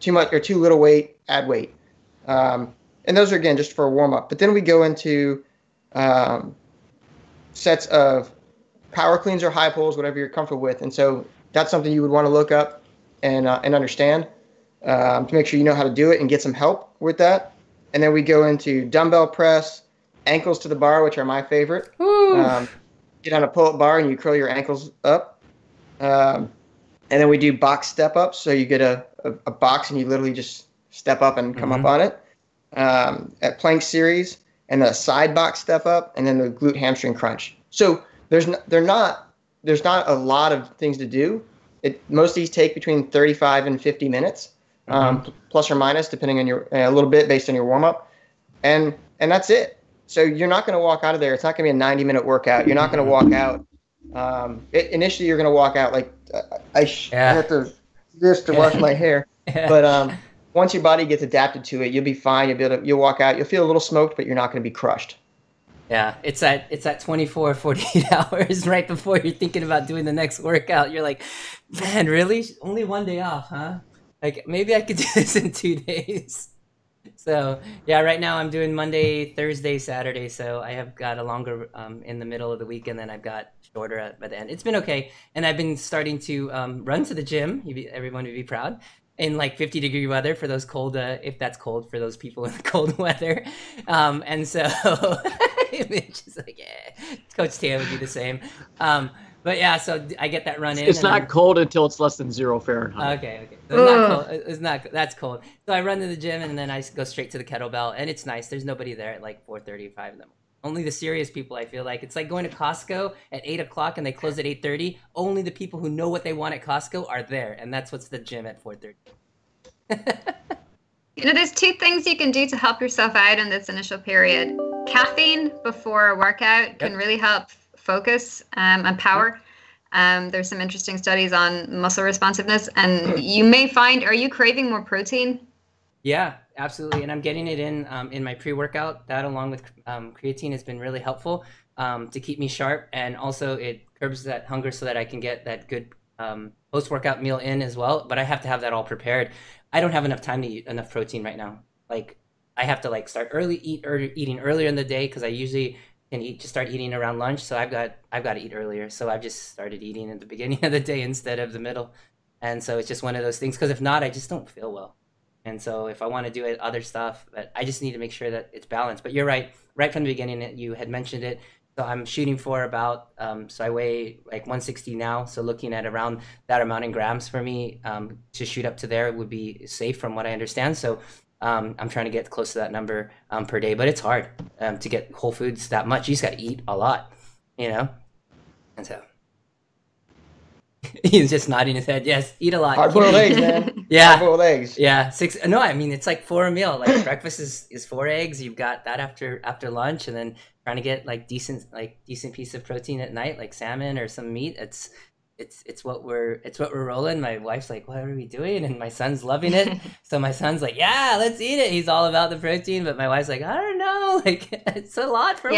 too much or too little weight, add weight. And those are, again, just for a warm-up. But then we go into sets of power cleans or high pulls, whatever you're comfortable with. And so that's something you would want to look up and understand to make sure you know how to do it and get some help with that. And then we go into dumbbell press, ankles to the bar, which are my favorite. Get on a pull-up bar and you curl your ankles up. And then we do box step-ups. So you get a box and you literally just step up and come up on it. At plank series, and the side box step up, and then the glute hamstring crunch. So there's not a lot of things to do. Most of these take between 35 and 50 minutes, plus or minus, depending on a little bit based on your warm up, and that's it. So you're not going to walk out of there. It's not going to be a 90-minute workout. You're not going to walk out. Initially, you're going to walk out like I have to wash my hair, but once your body gets adapted to it, you'll be fine. You'll walk out. You'll feel a little smoked, but you're not going to be crushed. Yeah, it's at 24, 48 hours right before you're thinking about doing the next workout. You're like, man, really? Only one day off, huh? Like, maybe I could do this in 2 days. So, yeah, right now I'm doing Monday, Thursday, Saturday. So I have got a longer in the middle of the week, and then I've got shorter by the end. It's been okay. And I've been starting to run to the gym. Everyone would be proud. In like 50-degree weather for those cold, if that's cold for those people in the cold weather. And so it's just like, yeah, Coach Tam would be the same. But yeah, so I get that run in. It's not cold until it's less than 0 Fahrenheit. Okay. So it's not cold. It's not, that's cold. So I run to the gym and then I go straight to the kettlebell, and it's nice. There's nobody there at like 4:35 in the morning. Only the serious people, I feel like. It's like going to Costco at 8 o'clock and they close at 8:30. Only the people who know what they want at Costco are there. And that's what's the gym at 4:30. You know, there's 2 things you can do to help yourself out in this initial period. Caffeine before a workout can really help focus and power. There's some interesting studies on muscle responsiveness. And you may find, are you craving more protein? Yeah, absolutely. And I'm getting it in my pre-workout. That, along with creatine, has been really helpful to keep me sharp. And also it curbs that hunger so that I can get that good post-workout meal in as well. But I have to have that all prepared. I don't have enough time to eat enough protein right now. Like, I have to like start eating earlier in the day, because I usually can start eating around lunch. So I've got to eat earlier. So I've just started eating at the beginning of the day instead of the middle. And so it's just one of those things, because if not, I just don't feel well. And so if I want to do other stuff, but I just need to make sure that it's balanced. But you're right from the beginning, you had mentioned it. So I'm shooting for about, so I weigh like 160 now. So looking at around that amount in grams for me to shoot up to there would be safe from what I understand. So I'm trying to get close to that number per day, but it's hard to get whole foods that much. You just got to eat a lot, you know? And so he's just nodding his head. Yes, eat a lot. Hard-boiled eggs, man. Yeah. Hard-boiled eggs. Yeah. 6. No, I mean, it's like 4 a meal. Like breakfast is 4 eggs. You've got that after lunch, and then trying to get like decent piece of protein at night, like salmon or some meat. It's what we're rolling. My wife's like, what are we doing? And my son's loving it. So my son's like, yeah, let's eat it. He's all about the protein, but my wife's like, I don't know, like it's a lot for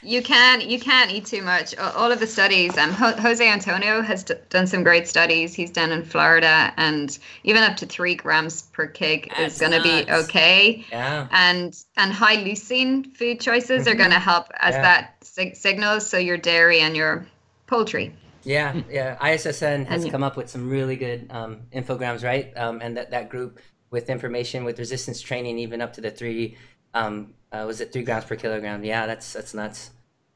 you can't eat too much. All of the studies, Jose Antonio has done some great studies. He's done in Florida, and even up to 3 grams per kg is going to be okay. Yeah. And high leucine food choices are going to help as that signals. So your dairy and your poultry. Yeah. ISSN has come up with some really good infograms, right? And that group with information with resistance training, even up to the 3 grams per kilogram? Yeah, that's nuts.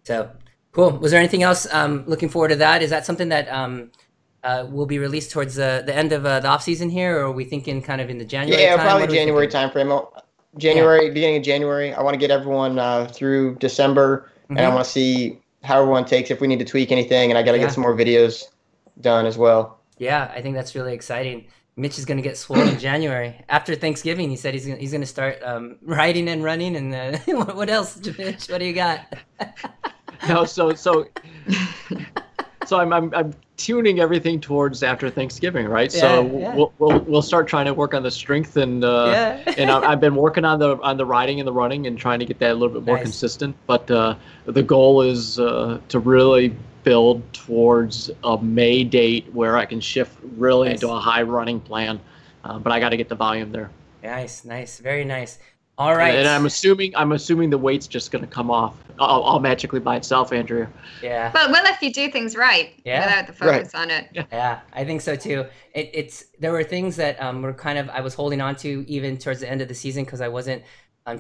So cool. Was there anything else? Looking forward to that. Is that something that will be released towards the end of the off season here, or are we thinking kind of in the January? Yeah, probably January timeframe. Beginning of January. I want to get everyone through December, and I want to see how everyone takes, if we need to tweak anything, and I got to get some more videos done as well. Yeah, I think that's really exciting. Mitch is going to get swole in January. After Thanksgiving, he said he's going to start riding and running. And what else, Mitch? What do you got? No, so I'm tuning everything towards after Thanksgiving, right? Yeah, so we'll start trying to work on the strength and and I've been working on the riding and the running and trying to get that a little bit more consistent. But the goal is to really build towards a May date where I can shift really into a high running plan. But I got to get the volume there. Nice, very nice. All right. And I'm assuming the weight's just going to come off all magically by itself, Andrea. Yeah. But if you do things right without the focus on it. Yeah, I think so too. There were things that were kind of I was holding on to even towards the end of the season because I wasn't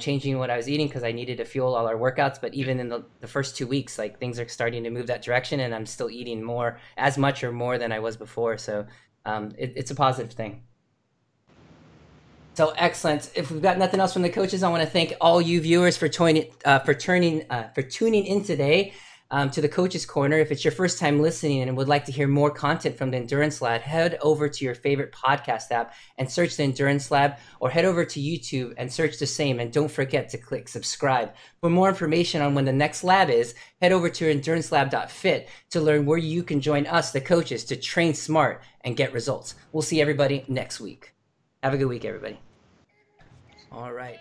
changing what I was eating because I needed to fuel all our workouts. But even in the first 2 weeks, like things are starting to move that direction, and I'm still eating as much or more than I was before. So it's a positive thing. So excellent. If we've got nothing else from the coaches, I want to thank all you viewers for tuning in today to the Coaches Corner. If it's your first time listening and would like to hear more content from the Endurance Lab, head over to your favorite podcast app and search the Endurance Lab, or head over to YouTube and search the same. And don't forget to click subscribe. For more information on when the next lab is, head over to endurancelab.fit to learn where you can join us, the coaches, to train smart and get results. We'll see everybody next week. Have a good week, everybody. All right.